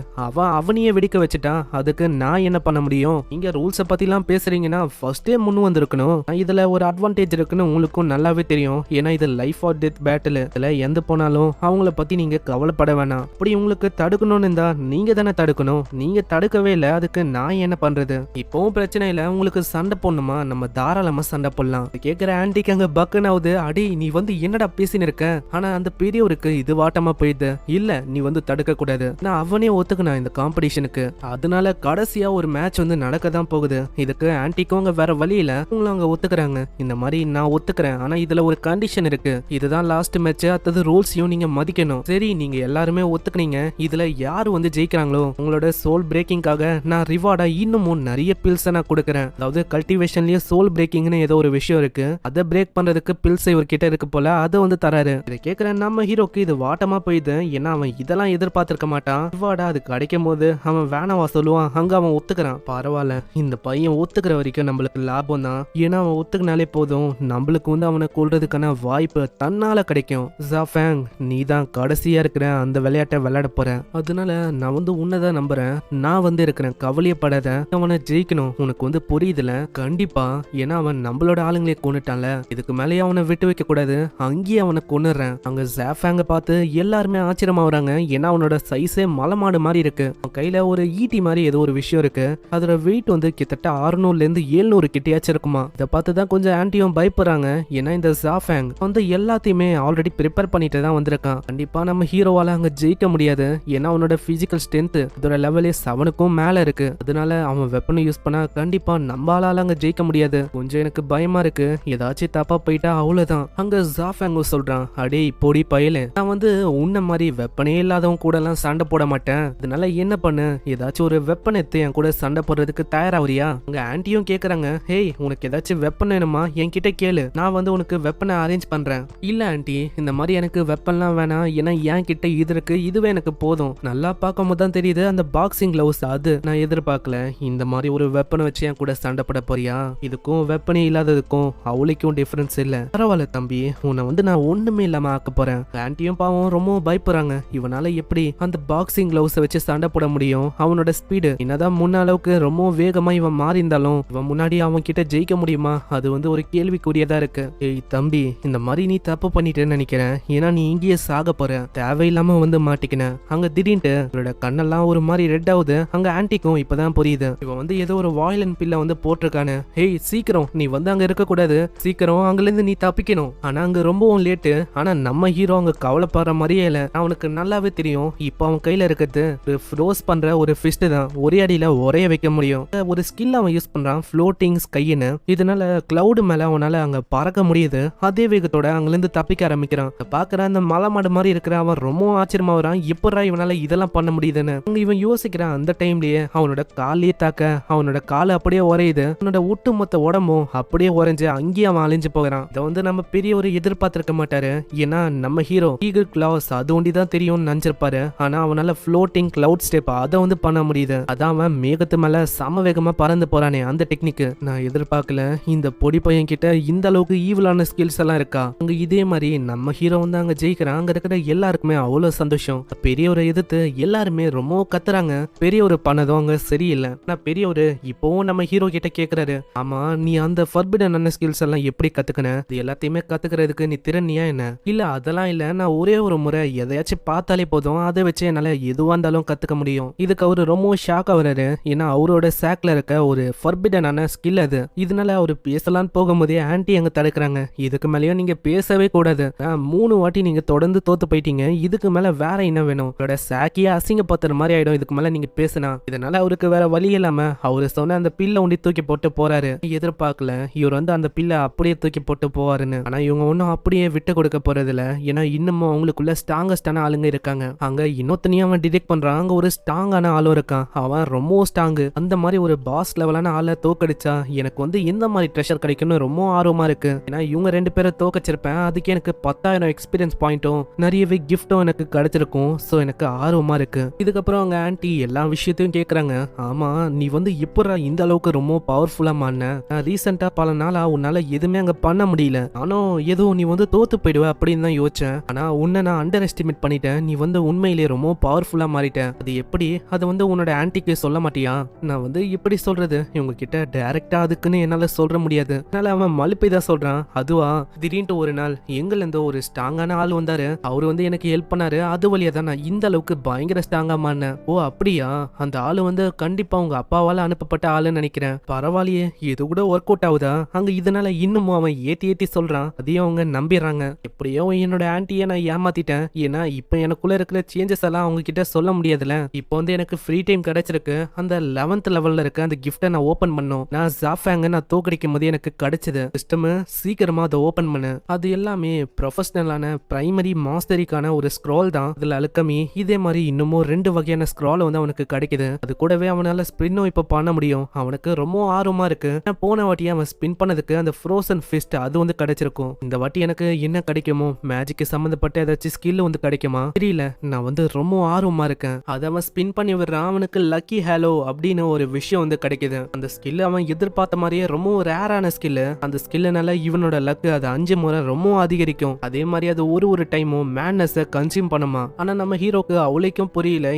அவனையே வெடிக்க வச்சுட்டான். அதுக்கு நான் என்ன பண்ண முடியும்? நீங்க ரூல்ஸை பத்திலாம் பேசுறீங்கன்னா ஃபர்ஸ்டே முன் வந்திருக்கணும். இதுல ஒரு அட்வான்டேஜ் இருக்குன்னு உங்களுக்கும் நல்லாவே தெரியும். ஏன்னா இது லைஃப் ஆர் டெத் பேட்டில். இதுல எந்த போனாலும் அவங்கள பத்தி நீங்க கவலைப்பட வேணாம். அப்படி உங்களுக்கு தடுக்கணும்னு இருந்தா நீங்க தானே தடுக்கணும். நீங்க தடுக்கவே இல்லை. அதுக்கு நான் என்ன பண்றது? இப்பவும் பிரச்சனை இல்லை. உங்களுக்கு சண்டை போடணுமா? நம்ம தாராளமா சண்டை போடலாம். கேட்கிற ஆன்டிக்கு அங்க பக்குன்னு ஆகுது. அடி நீ வந்து என்னடா பேசின்னு இருக்க? ஆனா அந்த பெரியவருக்கு இது வாட்டமா போயிடுது. இல்ல நீ வந்து தடுக்க கூடாது. நான் அவனே ஒத்துக்கணும் இந்த காம்படிஷனுக்கு. அதனால கடைசியா ஒரு மேட்ச் வந்து நடக்க தான் போகுது. இதுக்கு ஆன்டிக்கும் அங்க வேற வழி இல்ல. உங்களை அவங்க ஒத்துக்கிறாங்க. இந்த மாதிரி நான் ஒத்துக்கிறேன். ஆனா இதுல ஒரு கண்டிஷன் இருக்கு. இதுதான் லாஸ்ட் மேட்ச். அடுத்தது ரூல்ஸையும் நீங்க மதிக்கணும். சரி, நீங்க எல்லாருமே ஒத்துக்கினீங்க. இதுல யாரு வந்து ஜெயிக்கிறாங்களோ உங்களோட சோல் பிரேக்கிங்காக நான் ரிவார்டா இன்னமும் நிறைய பில்ஸ் நான் கொடுக்குறேன். அதாவது கல்டிவேஷன்லயே சோல் பிரேக்கிங்னு ஏதோ ஒரு விஷயம் இருக்கு. அதை பிரேக் பண்றதுக்கு பில்ஸ் இவர்கிட்ட இருக்கு போல. அதை வந்து தராரு. இதை கேட்கிற நம்ம ஹீரோக்கு இது வாட்டமா போயிடுது. ஏன்னா அவன் இதெல்லாம் எதிர்பார்த்திருக்க மாட்டான். ரிவார்டா அது கிடைக்கும் போது அவன் வேணாவா சொல்லுவான். அங்க அவன் ஒத்துக்கிறான். பரவாயில்ல, இந்த பையன் ஒத்துக்கிற வரைக்கும் நம்மளுக்கு லாபம் தான். ஏன்னா அவன் ஒத்துக்கினாலே போதும், நம்மளுக்கு வந்து அவனை கொல்றதுக்கான வாய்ப்பு தன்னால கிடைக்கும். ஜாஃபேங், நீ தான் கடைசியா இருக்கிற அந்த விளையாட்டை விளையாட போறேன். அதனால நான் வந்து உன்னதான் நம்புறேன். நான் வந்து இருக்கிறேன், கவலையப்படாத. அவனை ஜெயிக்கணும். உனக்கு வந்து புரியுதுல? கண்டிப்பா. ஏன்னா அவன் நம்மளோட ஆளுங்களே கொண்டுட்டான்ல. இதுக்கு மேலேயே அவனை விட்டு வைக்க கூடாது. அங்கேயே அவனை கொண்டுறேன். அங்க ஜாஃபேங்க பார்த்து எல்லாருமே ஆச்சரியமாகறாங்க. ஏன்னா அவனோட சைஸே மலைமாடு மாதிரி இருக்கு. அவன் கையில ஒரு ஈட்டி மாதிரி ஏதோ ஒரு விஷயம் இருக்கு. அதோட வெயிட் வந்து கிட்டத்தட்ட 600 இருந்து 700 கிட்டயாச்சும் இருக்குமா. இதை பார்த்துதான் கொஞ்சம் ஆன்டியும் பயப்படுறாங்க. ஏன்னா இந்த ஜாஃபேங் வந்து எல்லாத்தையுமே ஆல்ரெடி ப்ரிப்பேர் பண்ணிட்டு தான் வந்திருக்கான். கண்டிப்பா நம்ம ஹீரோவால அங்க ஜெயிக்க முடியாது. ஏன்னா அவனோட பிசிக்கல் ஸ்ட்ரென்த் அதோட லெவலே 7க்கும் மேல இருக்கு. அதனால அவன் வெப்பனை யூஸ் பண்ணா கண்டிப்பா நம்மளால அங்க ஜெயிக்க முடியாது. கொஞ்சம் எனக்கு பயமா இருக்கு. ஏதாச்சும் தப்பா போயிட்டா அவ்வளவுதான். அங்க ஜாஃபேங் சொல்றான், அடே இப்போடி பயல, நான் வந்து உன்ன மாதிரி வெப்பனே இல்லாதவன் கூட எல்லாம் சண்டை போட மாட்டேன். அதனால என்ன பண்ணு, ஏதாச்சும் ஒரு வெப்பன் எடுத்து என் கூட சண்டை போடுறதுக்கு தயாராவறியா? அங்க ஆன்டியும் கேக்குறாங்க, ஹேய் உனக்கு ஏதாச்சும் வெப்பன் வேணுமா? என்கிட்ட கேளு, நான் வந்து உனக்கு வெப்பனை அரேஞ்ச் பண்றேன். இல்ல ஆன்டி, இந்த மாதிரி எனக்கு வெப்பன்லாம் வேணாம். ஏன்னா என் கிட்ட இது இருக்கு, இதுவே எனக்கு போதும். நல்லா பார்க்கும் போது தான் தெரியுது அந்த பாக்ஸிங் கிளவுஸ் அது நான் எதிர்பார்க்கல. இந்த மாதிரி ஒரு வெப்பனை வச்சு என் கூட சண்டை போட போறியா? இதுக்கும் வெப்பனே இல்லாததுக்கும் அவளுக்கும் டிஃபரன்ஸ் இல்ல. பரவாயில்ல தம்பி, உன்னை வந்து நான் ஒண்ணுமே இல்லாம ஆக்க போறேன். ஆன்டியும் பாவம் ரொம்ப பயப்படுறாங்க. இவனால எப்படி அந்த பாக்ஸிங் கிளவுஸை வச்சு சண்டை போட முடியும்? அவனோட ஸ்பீடு என்னதான் முன்ன அளவுக்கு ரொம்ப வேகமா இவன் மாறி இருந்தாலும் இவன் முன்னாடி அவன் கிட்ட ஜெயிக்க முடியுமா? அது வந்து ஒரு கேள்விக்குரியதா இருக்கு. ஏய் தம்பி, இந்த மாதிரி நீ தப்பு பண்ணிட்டேன்னு நினைக்கிறேன். ஏன்னா நீ இங்கேயே சாக போற. தேவையில்லாம வந்து மாட்டிக்கின. அங்க திடீர்னு இவரோட கண்ணெல்லாம் ஒரு மாதிரி ரெட் ஆகுது. அங்க ஆன்டிக்கும் இப்பதான் புரியுது, இவன் வந்து ஏதோ ஒரு வாயிலன் பில்ல வந்து போட்டிருக்கானு. ஹேய் சீக்கிரம் நீ வந்து அங்க இருக்க கூடாது. சீக்கிரம் அங்க இருந்து நீ தப்பிக்கணும். ஆனா அங்க ரொம்பவும் லேட்டு. ஆனா நம்ம ஹீரோ அங்க கவலைப்படுற மாதிரியே இல்ல. அவனுக்கு நல்லாவே தெரியும் இப்போ அவன் கையில இருக்கிறது ஒரு ஃப்ரோஸ் பண்ற ஒரு ஃபிஸ்ட் தான். ஒரே அடியில உரைய வைக்க முடியும். ஒரு ஸ்கில் அவன் யூஸ் பண்றான், ஃப்ளோட்டிங் ஸ்கைன்னு. இதனால கிளவுட் மேல அவனால அங்க பறக்க முடியுது. அதே வேகத்தோட அங்கிருந்து தப்பிக்க ஆரம்பிக்கிறான். பாக்குற அந்த மலை மாடு மாதிரி இருக்கிற அவன் ரொம்ப ஆச்சரியமா வரான். எப்படா இவனால இதெல்லாம் பண்ண முடியுதுன்னு அங்க இவன் யோசிக்கிறான். அந்த டைம்லயே அவனோட காலையே தாக்க அவனோட காலை அப்படியே உரையுது. அவனோட ஒட்டுமொத்த உடம்பும் அப்படியே உறைஞ்சு அங்கேயே அவன் அழிஞ்சு போகிறான். இதை வந்து நம்ம பெரிய ஒரு எதிர்பார்த்திருக்க மாட்டாரு. ஏன்னா நம்ம ஹீரோ ஈகிள் கிளாஸ் அது ஒண்டிதான் தெரியும்னு நினைச்சிருப்பாரு. ஆனா அவனால ஃப்ளோட்டிங் கிளவுட் ஸ்டெப் அதை வந்து பண்ண முடியுது. அதான் அவன் மேகத்து மேல சம வேகமா பறந்து போறானே, அந்த டெக்னிக் நான் எதிர்பார்க்கல. இந்த பொடி பையன் கிட்ட இந்த அளவுக்கு ஈவிலான ஸ்கில்ஸ் எல்லாம் இருக்கா? அங்க இதே மாதிரி நம்ம ஹீரோ வந்து அங்க ஜெயிக்கிறான். அங்க இருக்கிற எல்லாருக்குமே அவ்வளவு சந்தோஷம். பெரியவரை எதிர்த்து எல்லாருமே ரொம்ப கத்துறாங்க. பெரியவர் பண்ணதும் அங்க சரியில்லை. ஆனா பெரியவர் இப்போவும் நம்ம ஹீரோ கிட்ட கேக்குறாரு, ஆமா நீ அந்த ஃபர்பிடன் ஸ்கில்ஸ் எல்லாம் எப்படி கத்துக்கின? இது எல்லாத்தையுமே கத்துக்கிறதுக்கு நீ திறனியா என்ன? இல்ல அதெல்லாம் இல்ல, நான் ஒரே ஒரு முறை எதையாச்சும் பார்த்தாலே போதும், அதை வச்சு என்னால எதுவா இருந்தாலும் கத்துக்க முடியும். இதுக்கு அவரு ரொம்ப ஷாக் ஆகுறாரு. ஏன்னா அவரோட சாக்ல இருக்க ஒரு ஃபர்பிடனான ஸ்கில் அது. இதனால அவரு பேசலான்னு போகும்போதே ஆன்ட்டி அங்க தடுக்கிறாங்க. இதுக்கு மேலேயும் நீங்க பேசவே கூடாது, 3 வாட்டி நீங்க தொடர்ந்து தோத்து போயிட்டீங்க, இதுக்கு மேல வேற என்ன வேணும்? அவரோட சாக்கியே அசிங்கப்படுத்துற மாதிரி ஆயிடும் இதுக்கு மேல நீங்க பேசினா. இதனால அவருக்கு வேற வழி இல்லாம அவரு சொன்ன அந்த பில்லை ஒண்டி தூக்கி போட்டு போறாரு. எதிர்பார்க்கல இவர் வந்து அந்த பில்லை அப்படியே தூக்கி போட்டு போவாருன்னு. ஆனா இவங்க ஒன்னும் அப்படியே விட்டு கொடுக்க போறதில்ல. ஏன்னா இன்னமும் அவங்களுக்குள்ள ஸ்ட்ராங்கஸ்டான ஆளுங்க இருக்காங்க. அங்க இன்னொத்தனையும் அவன் டிடெக்ட் பண்றான். அங்க ஒரு ஸ்ட்ராங்கான ஆளும் இருக்கான். அவன் ரொம்ப ஸ்ட்ராங்கு. அந்த மாதிரி ஒரு பாஸ் லெவலான ஆளை தோக்கடிச்சா எனக்கு வந்து எந்த மாதிரி ட்ரெஷர் கிடைக்கும்னு ரொம்ப ஆர்வமா இருக்கு. ஏன்னா இவங்க 2 பேரை தோக்கச்சிருப்பேன். அதுக்கு எனக்கு 10,000 எக்ஸ்பீரியன்ஸ் பாயிண்ட்டும் நிறையவே கிஃப்டும் எனக்கு கிடைச்சிருக்கும். சோ எனக்கு ஆர்வமா இருக்கு. இதுக்கப்புறம் அவங்க ஆன்ட்டி எல்லா விஷயத்தையும் கேக்குறாங்க. ஆமா நீ வந்து இப்ப இந்த அளவுக்கு ரொம்ப பவர்ஃபுல்லா மாறின? ரீசெண்டா பல நாளா உன்னால எதுவுமே அங்க பண்ண முடியல. ஆனும் ஏதோ நீ வந்து தோத்து போயிடுவ அப்படின்னு தான் யோசிச்சேன். ஆனா உன்னை நான் அண்டர் எஸ்டிமேட் பண்ணிட்டேன். நீ வந்து உண்மையிலேயே ரொம்ப பவர்ஃபுல்லா மாறிட்ட. அது எப்படி? அதை வந்து உன்னோட ஆன்ட்டிக்கு சொல்ல மாட்டியா? நான் வந்து எப்படி சொல்றது? இவங்க கிட்ட டைரக்டா அதுக்குன்னு என்னால சொல்ற முடியாது. அதனால அவன் மலுப்பை தான் சொல்றான். அதுவா திடீர்னு ஒரு நாள் எங்கல இருந்து ஒரு ஸ்ட்ராங்கான ஆள் வந்தாரு. அவரு வந்து எனக்கு ஹெல்ப் பண்ணாரு. அது வழியா தான் நான் இந்த அளவுக்கு பயங்கர ஸ்ட்ராங்கா மாறினேன். ஓ அப்படியா? அந்த ஆளு வந்து கண்டிப்பா உங்க அப்பாவால அனுப்பப்பட்ட ஆளுன்னு நினைக்கிறேன். பரவாயில்லையே, இது கூட ஒர்க் அவுட் ஆகுதா? அங்க இதனால இன்னமும் அவன் ஏத்தி ஏத்தி சொல்றான். அதையும் அவங்க நம்பிடுறாங்க. எப்படியோ என்னோட ஆன்ட்டியை நான் ஏமாத்திட்டேன். ஏன்னா இப்ப எனக்குள்ள இருக்கிற சேஞ்சஸ் எல்லாம் அவங்க கிட்ட சொல்ல முடியாதுல. இப்போ வந்து எனக்கு ஃப்ரீ டைம் கிடைச்சிருக்கு. அந்த 11th லெவல்ல இருக்க அந்த கிஃப்ட்டை நான் ஓபன் பண்ணும். நான் ஜாஃபாங்க நான் தோக்கடிக்கும் போது எனக்கு கிடைச்சது. சிஸ்டம் சீக்கிரமா அதை ஓபன் பண்ணு. அது எல்லாமே ப்ரொஃபஷனலான பிரைமரி மாஸ்டரிக்கான ஒரு ஸ்க்ரால் தான். இதுல அல்கமி இதே மாதிரி இன்னமும் 2 வகையான ஸ்க்ரால் வந்து அவனுக்கு கிடைக்குது. அது கூடவே அவனால ஸ்பின்னும் இப்ப பண்ண முடியும். அவனுக்கு ரொம்ப ஆர்வமா இருக்கு. போன வாட்டி அவன் ஸ்பின் பண்ணதுக்கு அந்த ஃப்ரோசன் ஃபிஸ்ட் அது வந்து கிடைச்சிருக்கும். இந்த வாட்டி எனக்கு என்ன கிடைக்குமோ? மேஜிக்கு சம்பந்தப்பட்ட ஏதாச்சும் ஸ்கில் வந்து கிடைக்குமா தெரியல. நான் வந்து ரொம்ப ஆர்வமா இருக்கேன். அதை அவன் ஸ்பின் பண்ணி விடுறான். அவனுக்கு லக்கி ஹேலோ அப்படின்னு ஒரு விஷயம் வந்து கிடைக்குது. அந்த ஸ்கில் அவன் எதிர்பார்த்த மாதிரியே ரொம்ப ரேரான ஸ்கில். அந்த ஸ்கில்லுனால இவனோட லக்கு அது 5 முறை ரொம்ப அதிகரிக்கும். அதே மாதிரி அது ஒரு டைமும் மேட்னஸை கன்சியூம் பண்ணுமா. ஆனா நம்ம ஹீரோக்கு அவளைக்கும் புரியல.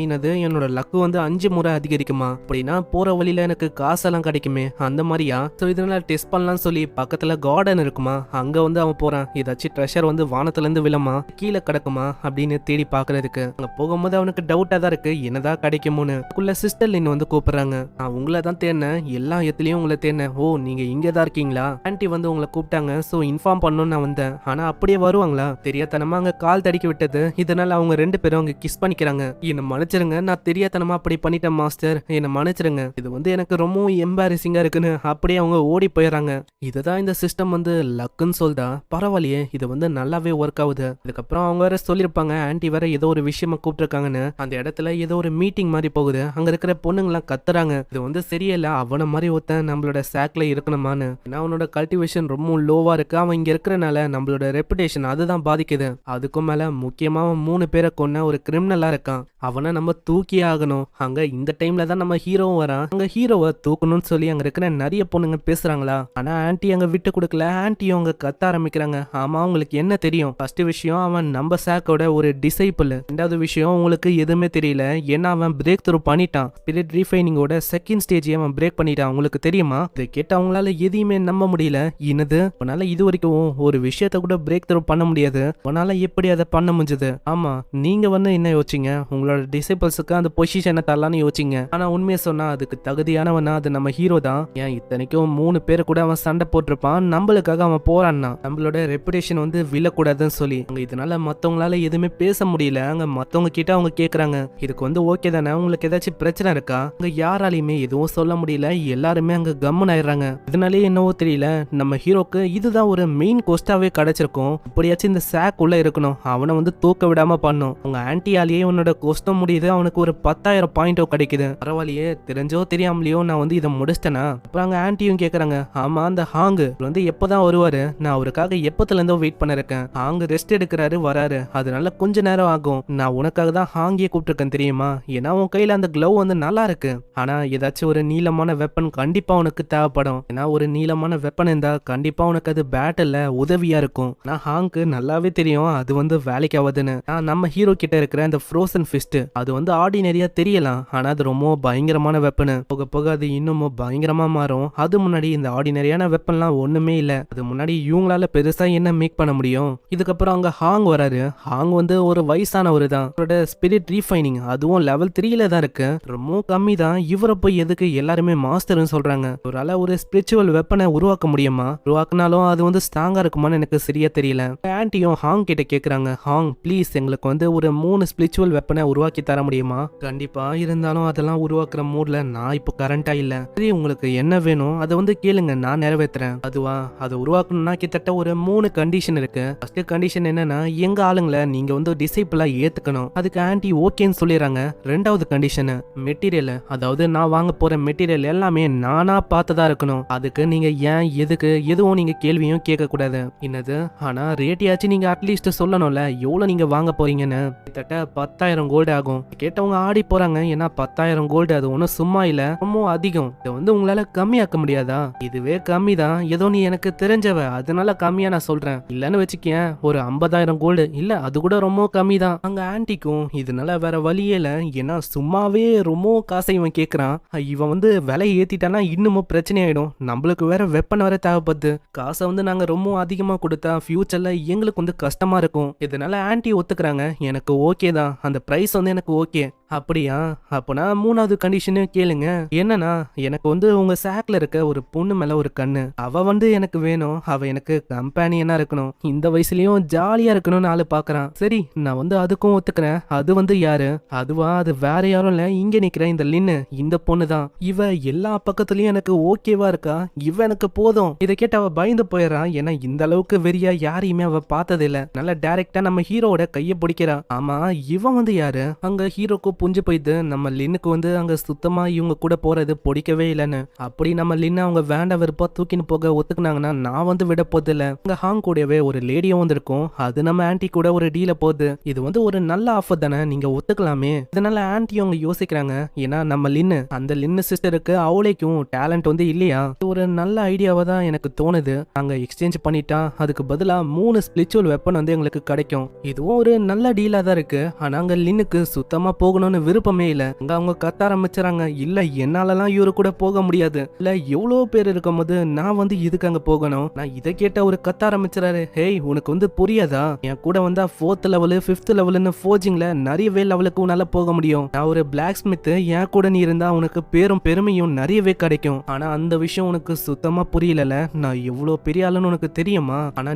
என்னோட லக்கு வந்து 5 முறை அதிகரிக்குமா? அப்படின்னா போற வழியில எனக்கு காசெல்லாம் கிடைக்குமே அந்த மாதிரியா? சோ இதனால டெஸ்ட் பண்ணலாம் சொல்லி பக்கத்துல கார்டன் இருக்குமா, அங்க வந்து அவன் போறான். ஏதாச்சும் ட்ரெஷர் வந்து வானத்துல இருந்து விழமா கீழே கிடக்குமா அப்படின்னு தேடி பாக்குறதுக்கு. அங்க போகும்போது அவனுக்கு டவுட்டா தான் இருக்கு, என்னதான் கிடைக்குமோன்னு. அதுக்குள்ள சிஸ்டர் லின் வந்து கூப்பிடுறாங்க. நான் உங்களை தான் தேடினேன், எல்லா இடத்துலயும் உங்களை தேடினேன். ஓ நீங்க இங்க தான் இருக்கீங்களா? ஆன்ட்டி வந்து உங்களை கூப்பிட்டாங்க, சோ இன்ஃபார்ம் பண்ணணும்னு நான் வந்தேன். ஆனா அப்படியே வருவாங்களா? தெரியாதனமா அங்க கால் தடிக்க விட்டது. இதனால அவங்க 2 பேரும் அங்க கிஸ் பண்ணிக்கிறாங்க. என்ன மன்னிச்சிருங்க, நான் தெரியாதனமா அப்படி பண்ணிட்டேன் மாஸ்டர், என்ன மன்னிச்சிருங்க. இது வந்து எனக்கு ரொம்ப எம்பாரசிங்கா இருக்குன்னு அப்படியே அவங்க ஓடி போயிடறாங்க. இதுதான் இந்த சிஸ்டம் வந்து லக்குன்னு சொல்தா? பரவாயில்லையே, இது வந்து நல்லாவே ஒர்க் ஆகுது. இதுக்கப்புறம் அவங்க வேற சொல்லிருப்பாங்க, ஆன்ட்டி வேற ஏதோ ஒரு விஷயமா கூப்பிட்டுருக்காங்கன்னு. அந்த இடத்துல ஏதோ ஒரு மீட்டிங் மாதிரி போகுது. அங்க இருக்கிற பொண்ணுங்களாம் கத்துறாங்க, இது வந்து சரியில்லை, அவன மாதிரி ஒருத்தன் நம்மளோட சாக்ல இருக்கணுமான்னு. ஏன்னா அவனோட கல்டிவேஷன் ரொம்ப லோவா இருக்கு. அவன் இங்க இருக்கிறனால நம்மளோட ரெப்புடேஷன் அதுதான் பாதிக்குது. அதுக்கும் மேல முக்கியமா 3 பேரை கொன்ன ஒரு கிரிமினலா இருக்கான். அவனை நம்ம தூக்கி ஆகணும். அங்க இந்த டைம்ல தான் நம்ம ஹீரோவும் வரான். அங்க ஹீரோவை தூக்கணும்னு சொல்லி அங்க இருக்கிற நிறைய பொண்ணுங்க பேசுறாங்களா. ஆனா ஆன்ட்டி அங்க விட்டு கொடுக்கல. ஆன்ட்டியும் அங்க கத்த ஆரம்பிக்கிறாங்க. ஆமா உங்களுக்கு என்ன தெரியும்? ஃபர்ஸ்ட் விஷயம், அவன் நம்ம சாக்கோட ஒரு டிசைபிள். 2வது விஷயம், உங்களுக்கு எதுவுமே தெரியல. ஏன்னா அவன் பிரேக் த்ரூ பண்ணிட்டான். ஸ்பிரிட் ரீஃபைனிங்கோட செகண்ட் ஸ்டேஜ் அவன் பிரேக் பண்ணிட்டான். உங்களுக்கு தெரியுமா? இதை கேட்ட அவங்களால எதையுமே நம்ப முடியல. என்னது, உன்னால இது வரைக்கும் ஒரு விஷயத்த கூட பிரேக் த்ரூ பண்ண முடியாது, உன்னால எப்படி அதை பண்ண முடிஞ்சது? ஆமா நீங்க வந்து என்ன யோசிச்சீங்க? உங்களோட டிசைபிள்ஸுக்கு அந்த பொசிஷனை தரலான்னு யோசிச்சீங்க. ஆனா உண்மையை சொன்னா அதுக்கு தகுதியானவனா அது நம்ம ஹீரோ தான். ஏன் இத்தனைக்கும் 3 பேரு கூட அவன் சண்டை போட்டிருப்பான். நம்மளுக்காக அவன் போறான்னா நம்மளோட ரெப்புடேஷன் வந்து விழக்கூடாதுன்னு சொல்லி. அங்க இதனால மத்தவங்களால எதுவுமே பேச முடியல. அங்க மத்தவங்க கிட்ட அவங்க கேக்குறாங்க, இதுக்கு வந்து ஓகே தானே, உங்களுக்கு ஏதாச்சும் பிரச்சனை இருக்கா? அங்க யாராலையுமே எதுவும் சொல்ல முடியல. எல்லாருமே அங்க கம்மன் ஆயிடுறாங்க. இதனாலே என்னவோ தெரியல, நம்ம ஹீரோக்கு இதுதான் ஒரு மெயின் கோஸ்டாவே கிடைச்சிருக்கும். இப்படியாச்சும் இந்த சாக் உள்ள இருக்கணும், அவனை வந்து தூக்க விடாம பண்ணும். உங்க ஆன்டியாலேயே உன்னோட கோஸ்டம் முடியுது, அவனுக்கு ஒரு 10,000 பாயிண்டோ கிடைக்குது. பரவாயில்லையே, தெரிஞ்சோ தெரியாமலையோ நான் வந்து இதை முடிச்சிட்டேனா? அப்புறம் அங்க ஆன்ட்டியும் கேக்குறாங்க, ஆமா அந்த ஹாங்கு வந்து எப்பதான் வருவாரு? நான் அவருக்காக எப்பத்துல இருந்தோ வெயிட் பண்ணிருக்கேன். ஹாங்கு ரெஸ்ட் எடுக்கிறாரு, வராரு, அதனால கொஞ்ச நேரம் ஆகும். நான் உனக்காக தான் ஹாங்கியே கூப்பிட்டுருக்கேன் தெரியுமா? ஏன்னா உன் கையில அந்த க்ளவ் வந்து நல்லா இருக்கு. ஆனா ஏதாச்சும் ஒரு நீளமான வெப்பன் கண்டிப்பா உனக்கு தேவைப்படும். ஏன்னா ஒரு நீளமான வெப்பன் இருந்தா கண்டிப்பா உனக்கு அது பேட்டில் உதவியா இருக்கும். ஆனா ஹாங் ஹாங்க்கு நல்லாவே தெரியும் அது வந்து வேலைக்கு ஆகுதுன்னு. நம்ம ஹீரோ கிட்ட இருக்கிற அந்த ஃப்ரோசன் ஃபிஸ்ட் அது வந்து ஆர்டினரியா தெரியலாம், ஆனா அது ரொம்ப பயங்கரமான வெப்பன். போக போக அது இன்னமும் பயங்கரமா மாறும். அது முன்னாடி இந்த ஆர்டினரியான வெப்பன்லாம் ஒண்ணுமே இல்ல. அது முன்னாடி இவங்களால பெருசா என்ன மேக் பண்ண முடியும். இதுக்கப்புறம் அங்க ஹாங் வராரு. ஹாங் வந்து ஒரு வயசானவரு தான். அவரோட ஸ்பிரிட் ரீஃபைனிங் அதுவும் லெவல் 3ல தான் இருக்கு, ரொம்ப கம்மி தான். இவரை போய் எதுக்கு எல்லாருமே மாஸ்டர்னு சொல்றாங்க. ஒருவேளை ஒரு ஸ்பிரிச்சுவல் வெப்பனை உருவாக்க முடியுமா? உருவாக்குனாலும் அது வந்து ஸ்ட்ராங்கா இருக்குமான்னு எனக்கு சரியா தெரியல. ஆன்ட்டியும் ஹாங் கிட்ட கேக்குறாங்க, ஹாங் ப்ளீஸ் எங்களுக்கு வந்து ஒரு 3 ஸ்பிரிச்சுவல் வெப்பனை உருவாக்கி தர முடியுமா? கண்டிப்பா, இருந்தாலும் அதெல்லாம் உருவாக்குற மூட்ல நான் இப்போ கரண்டா இல்ல. சரி, உங்களுக்கு என்ன வேணும் அதை வந்து கேளுங்க, நான் நிறைவேற்றுறேன். அதுவா, அதை உருவாக்கணும்னா கிட்டத்தட்ட ஒரு 3 கண்டிஷன் இருக்கு. ஃபர்ஸ்ட் கண்டிஷன் என்னன்னா, எங்க ஆளுங்களை நீங்க வந்து டிசைபிளா ஏத்துக்கணும். அதுக்கு ஆன்ட்டி ஓகேன்னு சொல்லிடுறாங்க. ரெண்டாவது கண்டிஷன் மெட்டீரியல், அதாவது நான் வாங்க போற மெட்டீரியல் எல்லாமே நானா பார்த்ததா இருக்கணும். அதுக்கு நீங்க ஏன் எதுக்கு எதுவும் நீங்க கேள்வியும் கேட்க கூடாது. என்னது, ஆனா ரேட்டியாச்சும் நீங்க அட்லீஸ்ட் சொல்லணும்ல எவ்வளவு நீங்க வாங்க போறீங்கன்னு. கிட்டத்தட்ட 10,000 கோல்டு ஆகும். கேட்டவங்க ஆடி போறாங்க. ஏன்னா 10,000 கோல்டு அது ஒன்றும் சும்மா இல்ல, ரொம்ப அதிகம். இதை வந்து உங்களால கம்மியாக்க முடியாதா? இதுவே கம்மி தான், ஏதோ நீ எனக்கு தெரிஞ்சவ அதனால கம்மியா நான் சொல்றேன். இல்லன்னு வச்சுக்கேன், ஒரு 50,000 கோல்டு இல்ல, அது கூட ரொம்ப கம்மி தான். அங்க ஆன்ட்டிக்கும் இதனால வேற வழியே இல்ல. ஏன்னா சும்மாவே ரொம்ப காசை இவன் கேட்கறான். இவன் வந்து விலை ஏத்திட்டானா இன்னமும் பிரச்சனை ஆயிடும். நம்மளுக்கு வேற வெப்பன் வேற தேவைப்படுது. காசை வந்து நாங்க ரொம்ப அதிகமா கொடுத்தா ஃபியூச்சர்ல எங்களுக்கு வந்து கஷ்டமா இருக்கும். இதனால ஆன்ட்டி ஒத்துக்கிறாங்க. எனக்கு ஓகே தான், அந்த பிரைஸ் வந்து எனக்கு ஓகே. அப்படியா, அப்பனா மூணாவது கண்டிஷனு கேளுங்க. என்னன்னா, எனக்கு வந்து உங்க சாக்ல இருக்க ஒரு பொண்ணு மேல ஒரு கண்ணு, அவ வந்து எனக்கு வேணும். அவ எனக்கு கம்பேனியனா இருக்கணும். இந்த வயசுலயும் ஜாலியா இருக்கணும்னு ஆளு பாக்குறான். சரி, நான் வந்து அதுக்கும் ஒத்துக்கிறேன். அது வந்து யாரு? அதுவா, அது வேற யாரும் இல்ல, இங்க நிக்கிற இந்த லின்னு, இந்த பொண்ணு தான். இவ எல்லா பக்கத்துலயும் எனக்கு ஓகேவா இருக்கா. இவ எனக்கு போதும். இதை கேட்டு அவ பயந்து போயிடறான். ஏன்னா இந்த அளவுக்கு வெறியா யாரையுமே அவ பார்த்தது இல்ல. நல்லா டைரக்டா நம்ம ஹீரோட கைய பிடிக்கிறா. ஆமா, இவன் வந்து யாரு? அங்க ஹீரோக்கு புரிஞ்சு போயிது. நம்ம லின்னுக்கு வந்து அங்க சுத்தமா இவங்க கூட போறது பிடிக்கவே இல்லைன்னு. அப்படி நம்ம லின்னு அவங்க வேண்ட வெறுப்பா தூக்கின்னு போக ஒத்துக்குனாங்கன்னா நான் வந்து விட போது இல்ல. அங்க ஹாங் கூடவே ஒரு லேடியும் வந்து இருக்கும். அது நம்ம ஆன்ட்டி கூட ஒரு டீல போகுது. இது வந்து ஒரு நல்ல ஆஃபர் தானே, நீங்க ஒத்துக்கலாமே. இதனால ஆன்ட்டி அவங்க யோசிக்கிறாங்க. ஏன்னா நம்ம லின்னு, அந்த லின்னு சிஸ்டருக்கு அவளைக்கும் டேலண்ட் வந்து இல்லையா? ஒரு நல்ல ஐடியாவா தான் எனக்கு தோணுது. நாங்க எக்ஸ்சேஞ்ச் பண்ணிட்டா அதுக்கு பதிலா 3 ஸ்பிரிச்சுவல் வெப்பன் வந்து எங்களுக்கு கிடைக்கும். இதுவும் ஒரு நல்ல டீலா தான் இருக்கு. ஆனா அங்க லின்னுக்கு சுத்தமா போகணும்னு விருப்பமே இல்ல. அங்க அவங்க கத்த ஆரம்பிச்சாங்க. இல்ல, என்னாலலாம் இவரு கூட போக முடியாது. இல்ல, எவ்வளவு பேர் இருக்கும் போது நான் வந்து இதுக்கு அங்க போகணும். நான் இதை கேட்ட ஒரு கத்த ஆரம்பிச்சாரு. ஹேய், உனக்கு வந்து புரியாதா? என் கூட வந்தா 4th லெவலு 5th லெவலுன்னு ஃபோர்ஜிங்ல நிறையவே லெவலுக்கு உன்னால போக முடியும். நான் ஒரு பிளாக் ஸ்மித், என் கூட நீ இருந்தா உனக்கு பேரும் பெருமையும் நிறையவே கிடைக்கும். ஆனா அந்த விஷயம் உனக்கு சுத்தமா புரியல. நான் எவ்வளவு பெரிய ஆளுன்னு உனக்கு தெரியுமா? ஆனா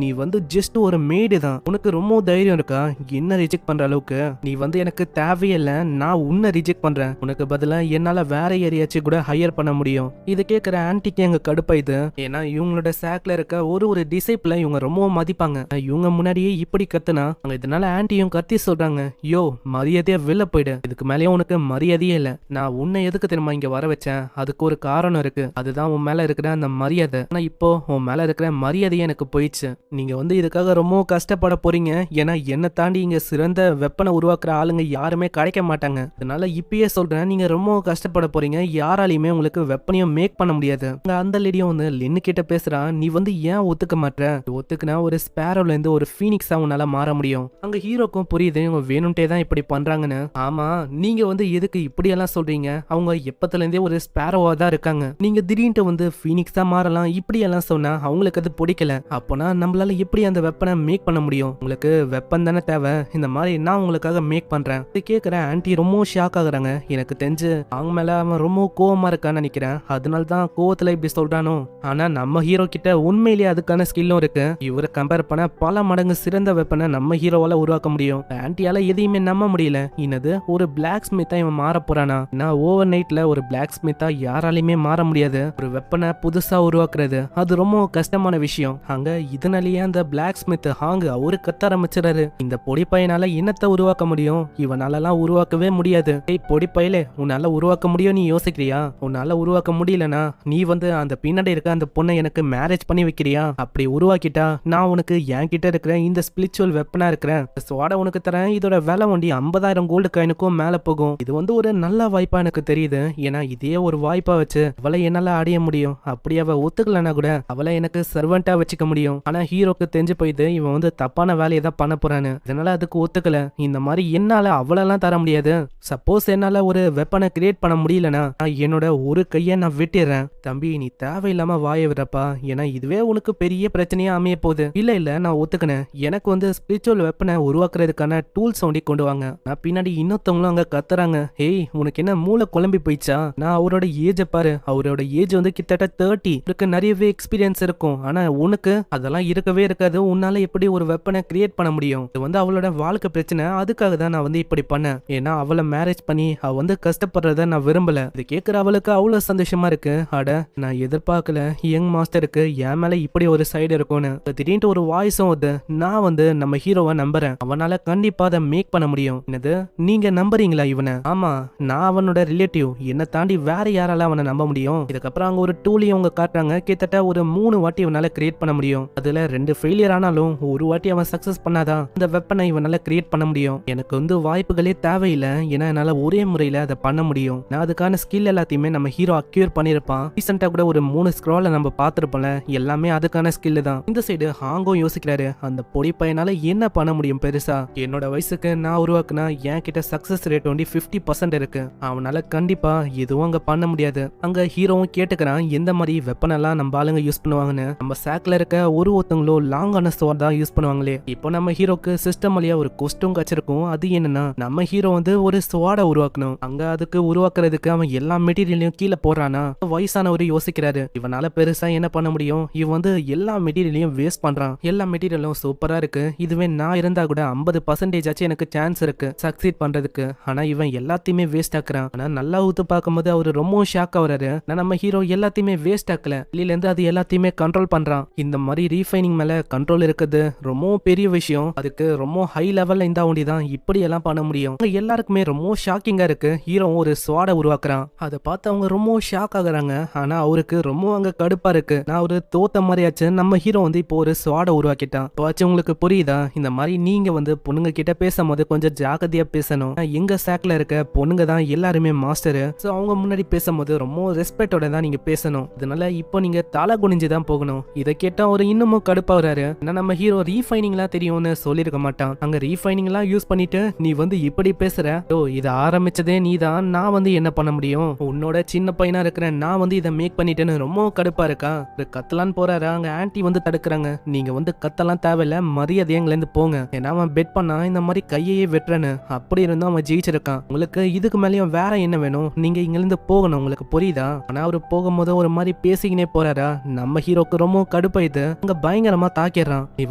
நீ வந்து ஜஸ்ட் ஒரு மேடு தான். உனக்கு ரொம்ப தைரியம் இருக்கா என்ன ரிஜெக்ட் பண்ற அளவுக்கு? நீ வந்து எனக்கு தேவையில்ல, நான் உன்னை ரிஜெக்ட் பண்றேன். உனக்கு பதிலா என்னால வேற யாரையாச்சும் கூட ஹையர் பண்ண முடியும். இது கேட்கிற ஆன்ட்டிக்கு எங்க கடுப்பாயுது. ஏன்னா இவங்களோட சாக்ல இருக்க ஒரு டிசைப்ல இவங்க ரொம்ப மதிப்பாங்க. இவங்க முன்னாடியே இப்படி கத்துனா இதனால ஆன்ட்டியும் கத்தி சொல்றாங்க, யோ மரியாதையா வெளில போயிடு. இதுக்கு மேலேயும் உனக்கு மரியாதையே இல்ல. நான் உன்னை எதுக்கு தெரியுமா இங்க வர வச்சேன்? அதுக்கு ஒரு காரணம் இருக்கு. அதுதான் உன் மேல இருக்கிற அந்த மரியாதை. ஆனா இப்போ உன் மேல இருக்கிற மரியாதையே எனக்கு போயிடுச்சு. நீங்க வந்து இதுக்காக ரொம்ப கஷ்டப்பட போறீங்க. ஏன்னா என்னை தாண்டி இங்க சிறந்த வெப்பனை உருவாக்குற ஆளுங்க யாருமே கிடைக்க மாட்டாங்க. அதனால இப்பயே சொல்றேன், நீங்க ரொம்ப கஷ்டப்பட போறீங்க. யாராலையுமே உங்களுக்கு வெப்பனையும் மேக் பண்ண முடியாது. அந்த லேடியும் வந்து லின்னு கிட்ட பேசுறான். நீ வந்து ஏன் ஒத்துக்க மாட்ட? ஒத்துக்குனா ஒரு ஸ்பேரோல இருந்து ஒரு ஃபீனிக்ஸா உன்னால மாற முடியும். அங்க ஹீரோக்கும் புரியுது இவங்க வேணும்ட்டே தான் இப்படி பண்றாங்கன்னு. ஆமா, நீங்க வந்து எதுக்கு இப்படி எல்லாம் சொல்றீங்க? அவங்க எப்பத்துல இருந்தே ஒரு ஸ்பேரோவா தான் இருக்காங்க. நீங்க திடீர்னு வந்து ஃபீனிக்ஸா மாறலாம் இப்படி எல்லாம் சொன்னா அவங்களுக்கு அது பிடிக்கல. அப்போனா நம்மளால எப்படி அந்த வெப்பனை மேக் பண்ண முடியும்? உங்களுக்கு வெப்பன் தானே தேவை. இந்த மாதிரி நான் உங்களுக்காக மேக் பண்றேன். கேக்குற ஆன்ட்டி ரொம்ப ஷாக் ஆகுறாங்க. எனக்கு தெரிஞ்சு அவங்க மேல அவன் ரொம்ப கோவமா இருக்கான்னு நினைக்கிறேன். அதனால தான் கோவத்துல இப்படி சொல்றானோ. ஆனா நம்ம ஹீரோ கிட்ட உண்மையிலேயே அதுக்கான ஸ்கில்லும் இருக்கு. இவரை கம்பேர் பண்ண பல மடங்கு சிறந்த வெப்பனை நம்ம ஹீரோவால உருவாக்க முடியும். ஆன்ட்டியால எதையுமே நம்ப முடியல. என்னது, ஒரு பிளாக் ஸ்மித்தா இவன் மாற போறானா? நான் ஓவர் நைட்ல ஒரு பிளாக் ஸ்மித்தா யாராலையுமே மாற முடியாது. ஒரு வெப்பனை புதுசா உருவாக்குறது அது ரொம்ப கஷ்டமான விஷயம். அங்க இதனாலேயே அந்த பிளாக் ஸ்மித் ஹாங் அவரு கத்த ஆரம்பிச்சிடாரு. இந்த பொடி பையனால என்னத்தை உருவாக்க முடியும்? இவனாலலாம் உருவாக்கவே முடியாது. ஏய் பொடி பையலே, உன்னால உருவாக்க முடியும் நீ யோசிக்கிறியா? உன்னால உருவாக்க முடியலனா நீ வந்து அந்த பின்னாடி இருக்க அந்த பொண்ணை எனக்கு மேரேஜ் பண்ணி வைக்கிறியா? அப்படி உருவாக்கிட்டா நான் உனக்கு என் கிட்ட இருக்கிற இந்த ஸ்பிரிச்சுவல் வெப்பனா இருக்கிறேன் ஸ்வாட உனக்கு தரேன். இதோட விலை வண்டி 50,000 கோல்டு காயினுக்கும் மேல போகும். இது வந்து ஒரு நல்ல வாய்ப்பா எனக்கு தெரியுது. ஏன்னா இதே ஒரு வாய்ப்பா வச்சு அவளை என்னால அடைய முடியும். அப்படி அவ ஒத்துக்கலனா கூட அவளை எனக்கு சர்வெண்டா வச்சுக்க முடியும். ஆனா ஹீரோ ஹீரோக்கு தெரிஞ்சு போயிது இவன் வந்து தப்பான வேலையை தான் பண்ண போறான்னு. இதனால அதுக்கு ஒத்துக்கல. இந்த மாதிரி என்னால அவ்வளோலாம் தர முடியாது. சப்போஸ் என்னால ஒரு வெப்பனை கிரியேட் பண்ண முடியலனா என்னோட ஒரு கையை நான் வெட்டிடுறேன். தம்பி நீ தேவையில்லாம வாய விடுறப்பா, ஏன்னா இதுவே உனக்கு பெரிய பிரச்சனையா அமைய போகுது. இல்ல நான் ஒத்துக்கினேன். எனக்கு வந்து ஸ்பிரிச்சுவல் வெப்பனை உருவாக்குறதுக்கான டூல்ஸ் ஒண்டி கொண்டு வாங்க. நான் பின்னாடி இன்னொருத்தவங்களும் அங்க கத்துறாங்க. ஹேய் உனக்கு என்ன மூளை குழம்பி போயிடுச்சா? நான் அவரோட ஏஜை பாரு. அவரோட ஏஜ் வந்து கிட்டத்தட்ட 30. இருக்கு நிறையவே எக்ஸ்பீரியன்ஸ் இருக்கும். ஆனா உனக்கு அதெல்லாம் இருக்கவே இருக்காது. உன்னால எப்படி ஒரு வெப்பனை கிரியேட் பண்ண முடியும்? இது வந்து அவளோட வாழ்க்கை பிரச்சனை. அதுக்காக தான் நான் வந்து இப்படி பண்ணேன். ஏன்னா அவளை மேரேஜ் பண்ணி அவ வந்து கஷ்டப்படுறத நான் விரும்பல. இது கேட்கிற அவளுக்கு அவ்வளவு சந்தோஷமா இருக்கு. அட நான் எதிர்பார்க்கல யங் மாஸ்டருக்கு என் மேல இப்படி ஒரு சைடு இருக்கும்னு. திடீர்னு ஒரு வாய்ஸும் வருது. நான் வந்து நம்ம ஹீரோவை நம்புறேன். அவனால கண்டிப்பா அதை மேக் பண்ண முடியும். என்னது நீங்க நம்புறீங்களா இவனை? ஆமா நான் அவனோட ரிலேட்டிவ். என்ன தாண்டி வேற யாரால அவனை நம்ப முடியும்? இதுக்கப்புறம் அங்க ஒரு டூலையும் அவங்க காட்டுறாங்க. கிட்டத்தட்ட ஒரு 3 வாட்டி இவனால கிரியேட் பண்ண முடியும். அதுல 2 ஃபெயிலியர் ஆனாலும் ஒரு வாட்டி அவன் சக்சஸ் பண்ணாதான் அந்த வெப்பனை இவனால கிரியேட் பண்ண முடியும். எனக்கு வந்து வாய்ப்புகளே தேவையில்லை. ஏன்னா என்னால ஒரே முறையில அதை பண்ண முடியும். நான் அதுக்கான ஸ்கில் எல்லாத்தையுமே நம்ம ஹீரோ அக்யூர் பண்ணிருப்பான். ரீசெண்டா கூட ஒரு 3 ஸ்க்ரால நம்ம பார்த்திருப்போம்ல, எல்லாமே அதுக்கான ஸ்கில் தான். இந்த சைடு ஹாங்கோ யோசிக்கிறாரு. அந்த பொடி பையனால என்ன பண்ண முடியும் பெருசா? என்னோட வயசுக்கு நான் உருவாக்குனா என் கிட்ட சக்சஸ் ரேட் வந்து 50% இருக்கு. அவனால கண்டிப்பா எதுவும் அங்க பண்ண முடியாது. அங்க ஹீரோவும் கேட்டுக்கிறான் எந்த மாதிரி வெப்பன் எல்லாம் நம்ம ஆளுங்க யூஸ் பண்ணுவாங்கன்னு. நம்ம சாக்ல இருக்க ஒருத்தங்களும் லாங்கான ஸ்வாட் தான் யூஸ் பண்ணுவாங்களே. இப்போ நம்ம ஹீரோக்கு சிஸ்டம் வழியா ஒரு கொஸ்டும் கச்சிருக்கும். அது என்னன்னா நம்ம ஹீரோ வந்து ஒரு ஸ்வாட உருவாக்கணும். அங்க அதுக்கு உருவாக்குறதுக்கு அவன் எல்லா மெட்டீரியலையும் கீழே போடுறானா. வயசானவரு யோசிக்கிறாரு இவனால பெருசா என்ன பண்ண முடியும்? இவன் வந்து எல்லா மெட்டீரியலையும் வேஸ்ட் பண்றான். எல்லா மெட்டீரியலும் சூப்பரா இருக்கு. இதுவே நான் இருந்தா கூட 50% ஆச்சு எனக்கு சான்ஸ் இருக்கு சக்சீட் பண்றதுக்கு. ஆனா இவன் எல்லாத்தையுமே வேஸ்ட் ஆக்குறான். ஆனா நல்லா ஊத்து பார்க்கும்போது அவரு ரொம்ப ஷாக் ஆகுறாரு. நம்ம ஹீரோ எல்லாத்தையுமே வேஸ்ட் ஆக்கல. வெளியில இருந்து அது எல்லாத்தையுமே கண்ட்ரோல் பண்றான். இந்த மாதிரி ரீஃபைனிங் மேல கண்ட்ரோல் இருக்குது ரொம்ப பெரிய விஷயம். அதுக்கு ரொம்ப ஹை லெவல்ல இருந்தா ஒண்டிதான் இப்படி எல்லாம் பண்ண முடியும். எல்லாருக்குமே ரொம்ப ஷாக்கிங்கா இருக்கு. ஹீரோ ஒரு ஸ்வாட உருவாக்குறான். அதை பார்த்து அவங்க ரொம்ப ஷாக் ஆகுறாங்க. ஆனா அவருக்கு ரொம்ப அங்க கடுப்பா இருக்கு. நான் ஒரு தோத்த மாதிரியாச்சு நம்ம ஹீரோ வந்து இப்போ ஒரு ஸ்வாட உருவாக்கிட்டான். இப்போ உங்களுக்கு புரியுதா? இந்த மாதிரி நீங்க வந்து பொண்ணுங்க கிட்ட பேசும்போது கொஞ்சம் ஜாகிரதையா பேசணும். எங்க சாக்ல இருக்க பொண்ணுங்க தான் எல்லாருமே மாஸ்டர். சோ அவங்க முன்னாடி பேசும்போது ரொம்ப ரெஸ்பெக்டோட தான் நீங்க பேசணும். அதனால இப்போ நீங்க தலை குனிஞ்சுதான் போகணும். இதை கேட்டா ஒரு இன்னமும் கடுப்பாகிறாரு. நம்ம ஹீரோ ரீஃபைனிங்லாம் தெரியும்னு சொல்லிருக்க மாட்டான். அங்க ரீஃபைனிங் எல்லாம் யூஸ் பண்ணிட்டு நீ வந்து இப்படி பேசுற. ஓ இதை ஆரம்பிச்சதே நீதான். நான் வந்து என்ன பண்ண முடியும்? உன்னோட சின்ன பையனா இருக்கிறேன். நான் வந்து இதை மேக் பண்ணிட்டேன்னு ரொம்ப கடுப்பா இருக்கா. கத்தலான்னு போறாரு. அங்க ஆன்டி வந்து தடுக்கிறாங்க. நீங்க வந்து கத்தலாம் தேவையில்ல, மரியாதை எங்கள இருந்து போங்க. ஏன்னா அவன் பெட் பண்ணா இந்த மாதிரி கையையே வெட்டுறேன்னு. அப்படி இருந்தும் அவன் ஜெயிச்சிருக்கான். உங்களுக்கு இதுக்கு மேலேயும் வேற என்ன வேணும்? நீங்க இங்க இருந்து போகணும். உங்களுக்கு புரியுதா? ஆனா அவரு போகும்போது ஒரு மாதிரி பேசிக்கினே போறாரா. நம்ம ஹீரோக்கு ரொம்ப கடுப்பாயிது. அங்க பயங்கரமா தாக்கிடுறான். நீ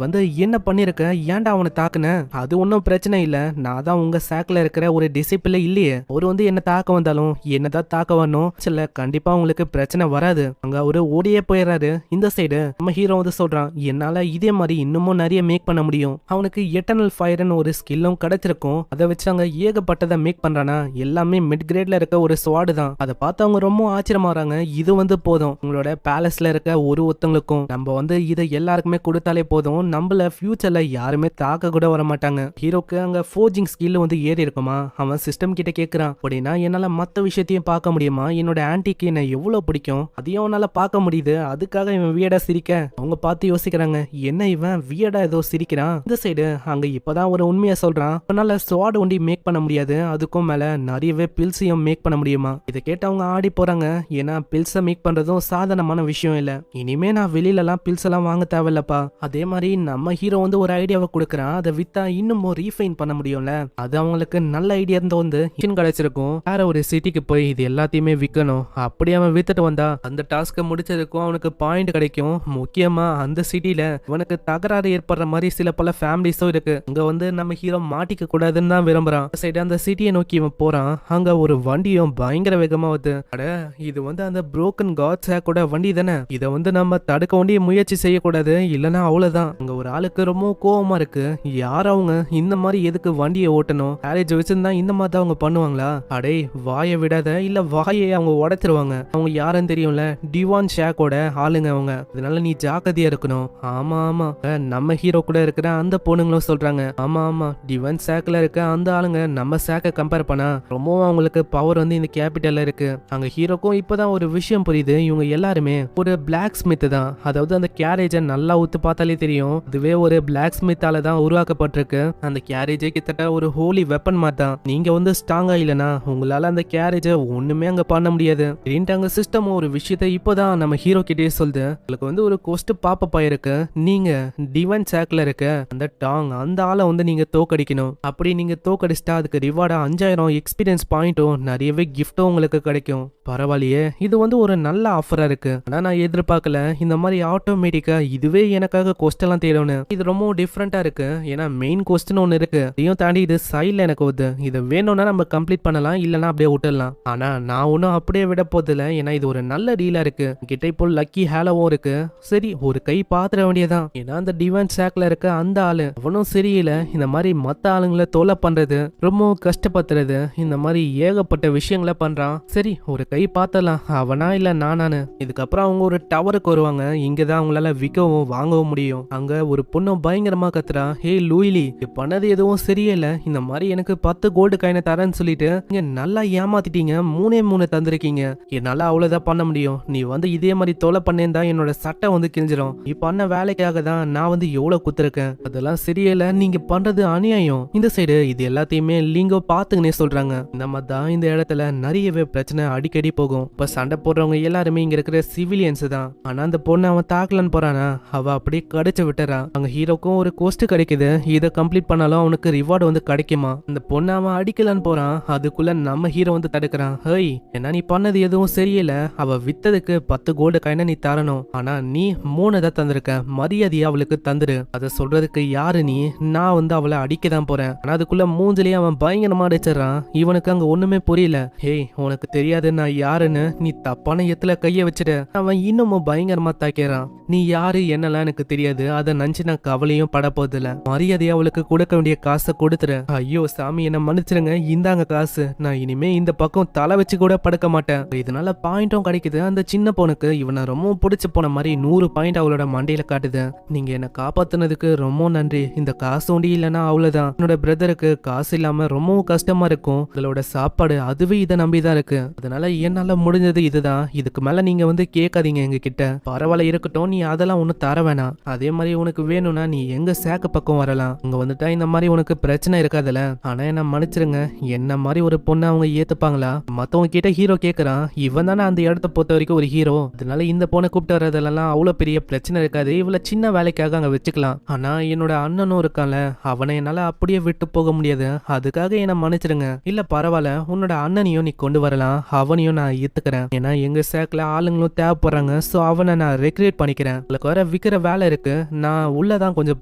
வந்து என்ன பண்ணிருக்க? ஏன்டா அவனை தாக்குன? அது ஒன்னும் பிரச்சனை இல்ல. நான் தான் உங்க சாக்ல இருக்கிற ஒரு டிசிப்ளின் இல்லையே. அவரு வந்து என்ன தாக்க வந்தாலும் என்னதான் தாக்க வரணும் சில கண்டிப்பா உங்களுக்கு பிரச்சனை வராது. அங்க அவரு ஓடியே போயிடுறாரு. இந்த சைடு நம்ம ஹீரோ வந்து சொல்றான் என்னால இதே மாதிரி இன்னமும் நிறைய மேக் பண்ண முடியும். அவனுக்கு எட்டர்னல் ஃபயர்னு ஒரு ஸ்கில்லும் கிடைச்சிருக்கும். அதை வச்சு அங்க ஏகப்பட்டதை மேக் பண்றானா. எல்லாமே மிட் கிரேட்ல இருக்க ஒரு ஸ்வாடு தான். அதை பார்த்து அவங்க ரொம்ப ஆச்சரியமாறாங்க. இது வந்து போதும். உங்களோட பேலஸ்ல இருக்க ஒருத்தங்களுக்கும் நம்ம வந்து இதை எல்லாருக்குமே கொடுத்தாலே போதும். நம்மள ஃபியூச்சர்ல யாருமே தாக்க கூட வர மாட்டாங்க. ஹீரோக்கு அங்க ஃபோர்ஜிங் ஸ்கில் வந்து ஏறி இருக்குமா. அவன் சிஸ்டம் கிட்ட கேட்கறான் அப்படின்னா என்னால மத்த விஷயத்தையும் பார்க்க முடியுமா? என்னோட ஆன்டிக்கு என்ன எவ்வளவு பிடிக்கும் அதையும் அவனால பார்க்க முடியுது. அதுக்காக இவன் வியடா சிரிக்க அவங்க பார்த்து யோசிக்கிறாங்க என்ன இவன் வியடா ஏதோ சிரிக்கிறான். இந்த சைடு அங்க இப்பதான் ஒரு உண்மையா சொல்றான். அதனால ஸ்வாட் ஒண்டி மேக் பண்ண முடியாது. அதுக்கும் மேல நிறையவே பில்ஸையும் மேக் பண்ண முடியுமா. இதை கேட்டு அவங்க ஆடி போறாங்க. ஏன்னா பில்ஸை மேக் பண்றதும் சாதாரணமான விஷயம் இல்ல. இனிமே நான் வெளியில எல்லாம் பில்ஸ் எல்லாம் வாங்க தேவையில்லப்பா. அதே மாதிரி நம்ம ஹீரோ வந்து ஒரு ஐடியாவை கொடுக்கறான். அதை வித்தா இன்னும் ரீஃபைன் பண்ண முடியும்ல. அது அவங்களுக்கு நல்ல ஐடியா இருந்தா வந்து கிடைச்சிருக்கும். வேற ஒரு சிட்டிக்கு போய் இது எல்லாத்தையுமே விற்கணும். அப்படி அவன் வித்துட்டு வந்தா அந்த டாஸ்கை முடிச்சதுக்கும் அவனுக்கு பாயிண்ட் கிடைக்கும். முக்கியமா அந்த சிட்டில இவனுக்கு தகராறு ஏற்படுற மாதிரி சில பல ஃபேமிலிஸும் இருக்கு. அங்க வந்து நம்ம ஹீரோ மாட்டிக்க கூடாதுன்னு தான் விரும்புறான். சைடு அந்த சிட்டியை நோக்கி இவன் போறான். அங்க ஒரு வண்டியும் பயங்கர வேகமா வருது. அட இது வந்து அந்த புரோக்கன் காட்ஸ் கூட வண்டி தானே. இதை வந்து நம்ம தடுக்க வேண்டிய முயற்சி செய்யக்கூடாது. இல்லைன்னா அவ்வளவுதான். அங்க ஒரு ஆளுக்கு ரொம்ப கோவமா இருக்கு. யார் அவங்க இந்த மாதிரி எதுக்கு வண்டியை ஓட்டணும்? கேரேஜ் வச்சிருந்தா இந்த மாதிரி அவங்க பண்ணுவாங்களா? அடே வாயை விடாத, இல்ல வாயை அவங்க உடைச்சிருவாங்க. அவங்க யாருன்னு தெரியும்ல, டிவான் ஷேக்கோட ஆளுங்க அவங்க. அதனால நீ ஜாக்கிரதையா இருக்கணும். ஆமா ஆமா நம்ம ஹீரோ கூட இருக்கிற அந்த பொண்ணுங்களும் சொல்றாங்க. ஆமா ஆமா டிவான் ஷேக்ல இருக்க அந்த ஆளுங்க நம்ம ஷேக்கை கம்பேர் பண்ணா ரொம்பவும் அவங்களுக்கு பவர் வந்து இந்த கேபிட்டல்ல இருக்கு. அங்க ஹீரோக்கும் இப்பதான் ஒரு விஷயம் புரியுது. இவங்க எல்லாருமே ஒரு பிளாக் ஸ்மித் தான். அதாவது அந்த கேரேஜை நல்லா ஊத்து பார்த்தாலே தெரியும் இதுவே ஒரு பிளாக் ஸ்மித்தால தான் உருவாக்கப்பட்டிருக்கு. அந்த கேரேஜே கிட்டத்தட்ட ஒரு ஹோலி வெப்பன் மாதிரி தான். நீங்க வந்து ஸ்ட்ராங்கா இல்லனா உங்களால அந்த கேரேஜை ஒண்ணுமே அங்க பண்ண முடியாது. அங்க சிஸ்டம் ஒரு விஷயத்த இப்போதான் நம்ம ஹீரோ கிட்டே சொல்லுது. உங்களுக்கு வந்து ஒரு கோஸ்ட் பாப்பப் ஆயிருக்கு. நீங்க டிவைன் சாக்ல இருக்க அந்த டாங் அந்த ஆளை வந்து நீங்க தோக்கடிக்கணும். அப்படி நீங்க தோக்கடிச்சிட்டா அதுக்கு ரிவார்டா 5000 எக்ஸ்பீரியன்ஸ் பாயிண்ட்டும் நிறையவே கிஃப்டும் உங்களுக்கு கிடைக்கும். பரவாயில்லையே, இது வந்து ஒரு நல்ல ஆஃபரா இருக்கு. ஆனா நான் எதிர்பார்க்கல இந்த மாதிரி ஆட்டோமேட்டிக்கா இதுவே எனக்காக கோஸ்ட் எல்லாம் தேடணும். இது ரொம்ப டிஃப்ரெண்டா இருக்கு. ஏன்னா மெயின் கோஸ்ட்னு ஒன்னு இருக்கு, இதையும் தாண்டி இது சைட்ல எனக்கு வருது. இது வேணும்னா நம்ம கம்ப்ளீட் பண்ணலாம், இல்லனா அப்படியே விட்டுடலாம். ஆனா நான் ஒன்னும் அப்படியே விட போதில்ல. ஏன்னா இது ஒரு நல்ல டீலா இருக்கு. கிட்ட இப்போ லக்கி ஹேலோவும் இருக்கு. சரி ஒரு கை பாத்திர வேண்டியதான். ஏன்னா அந்த டிவைன் சாக்ல இருக்க அந்த ஆளு அவனும் சரியில்லை. இந்த மாதிரி மத்த ஆளுங்களை தொலை பண்றது, ரொம்ப கஷ்டப்படுத்துறது, இந்த மாதிரி ஏகப்பட்ட விஷயங்களை பண்றான். சரி ஒரு கை பார்த்தலாம், அவனா இல்ல நானானு. இதுக்கப்புறம் அவங்க ஒரு டவருக்கு வருவாங்க. இங்கதான் அவங்களால விற்கவும் வாங்கவும் முடியும். அங்க ஒரு பொண்ணு பயங்கரமா கத்துறா, ஹே லூயிலி பண்ணது எதுவும் சரியில்ல, இந்த மாதிரி எனக்கு 10 கோல்டு காயினை தரேன்னு சொல்லிட்டு நீங்க நல்லா ஏமாத்திட்டீங்க. 3 தந்திருக்கீங்க. என்னால அவ்வளவுதான் பண்ண முடியும். நீ வந்து இதே மாதிரி தொலை பண்ணேன் என்னோட சட்டை வந்து கிழிஞ்சிரும். நீ பண்ண வேலைக்காக தான் நான் வந்து எவ்வளவு குத்துருக்கேன். அதெல்லாம் சரியில்லை, நீங்க பண்றது அநியாயம். இந்த சைடு இது எல்லாத்தையுமே லிங்கோ பாத்துங்கன்னே சொல்றாங்க. இந்த மாதிரி தான் இந்த இடத்துல நிறையவே பிரச்சனை அடிக்கடி போகும். இப்ப சண்டை போடுறவங்க எல்லாருமே இங்க இருக்கிற சிவிலியன்ஸ் தான். ஆனா அந்த பொண்ணு அவன் தாக்கலன்னு போறானா, அவ அப்படியே கடிச்சு விட்டுறா. அங்க ஹீரோக்கும் ஒரு கோஸ்ட் கிடைக்குது. இதை கம்ப்ளீட் பண்ணாலும் அவனுக்கு ரிவார்டு வந்து கிடைக்குமா. அந்த பொண்ணு அவன் அடிக்கலான்னு போறான். அதுக்குள்ள நம்ம ஹீரோ வந்து தடுக்கிறான். ஹேய் என்ன நீ பண்ணது எதுவும் சரியில்லை. அவ வித்ததுக்கு 10 கோல்டு காயினை நீ தரணும். ஆனா நீ 3 தான் தந்திருக்க. மரியாதையா அவளுக்கு தந்துரு. அதை சொல்றதுக்கு யாரு நீ? நான் வந்து அவளை அடிக்க தான் போறேன். ஆனா அதுக்குள்ள மூஞ்சிலேயே அவன் பயங்கரமா அடிச்சிடறான். இவனுக்கு அங்க ஒண்ணுமே புரியல. ஹேய் உனக்கு தெரியாது நான் யாருன்னு, நீ தப்பான எத்துல கைய வச்சுட. அவன் இன்னமும் பயங்கரமா தாக்கிறான். நீ யாரு என்னெல்லாம் எனக்கு தெரியாது. அதை நினைச்சு நான் கவலையும் பட போதில்ல. மரியாதையா அவளுக்கு கொடுக்க வேண்டிய காசை கொடுத்துரு. ஐயோ சாமி என்ன மன்னிச்சிருங்க, இந்தாங்க காசு. நான் இனிமே இந்த பக்கம் தலை வச்சு கூட படுக்க மாட்டேன். இதனால பாயிண்டும் கிடைக்குது. அந்த சின்ன பொண்ணுக்கு இவனை ரொம்ப பிடிச்சு போன மாதிரி 100 பாயிண்ட் அவளோட மண்டையில காட்டுது. நீங்க என்ன காப்பாத்துனதுக்கு ரொம்ப நன்றி. இந்த காசு ஒண்டி இல்லைன்னா அவ்வளவுதான். என்னோட பிரதருக்கு காசு இல்லாம ரொம்பவும் கஷ்டமா இருக்கும். அதோட சாப்பாடு அதுவே இதை நம்பிதான் இருக்கு. அதனால என்னால முடிஞ்சது இதுதான். இதுக்கு மேல நீங்க வந்து கேட்காதீங்க எங்க கிட்ட. பரவாயில்ல இருக்கட்டும், நீ அதெல்லாம் ஒண்ணு தர வேணாம். அதே மாதிரி உனக்கு வேணும்னா நீ எங்க சேக்கு பக்கம் வரலாம். அங்க வந்துட்டா இந்த மாதிரி உனக்கு பிரச்சனை இருக்காதுல. ஆனா என்ன மன்னிச்சிருங்க, என்ன மாதிரி ஒரு பொண்ணு அவங்க ஏத்துப்பாங்களா? மத்தவங்க கிட்ட ஹீரோ கேக்குறான். இவன் தானே அந்த இடத்த பொறுத்த வரைக்கும் ஒரு ஹீரோ. அதனால இந்த பொண்ணை கூப்பிட்டு வரதெல்லாம் அவ்வளவு பெரிய பிரச்சனை இருக்காது. இவ்வளவு சின்ன வேலைக்காக அங்க வச்சுக்கலாம். ஆனா என்னோட அண்ணனும் இருக்கான்ல, அவனை என்னால அப்படியே விட்டு போக முடியாது. அதுக்காக என்ன மன்னிச்சிருங்க. இல்ல பரவாயில்ல, உன்னோட அண்ணனையும் நீ கொண்டு வரலாம். அவனையும் நான் ஏத்துக்கிறேன். ஏன்னா எங்க சேக்ல ஆளுங்களும் தேவைப்படுறாங்க. சோ அவனை நான் ரெக்ரேட் பண்ணிக்கிறேன். உங்களுக்கு வர விக்கிற வேலை இருக்கு. நான் உள்ளதான் கொஞ்சம்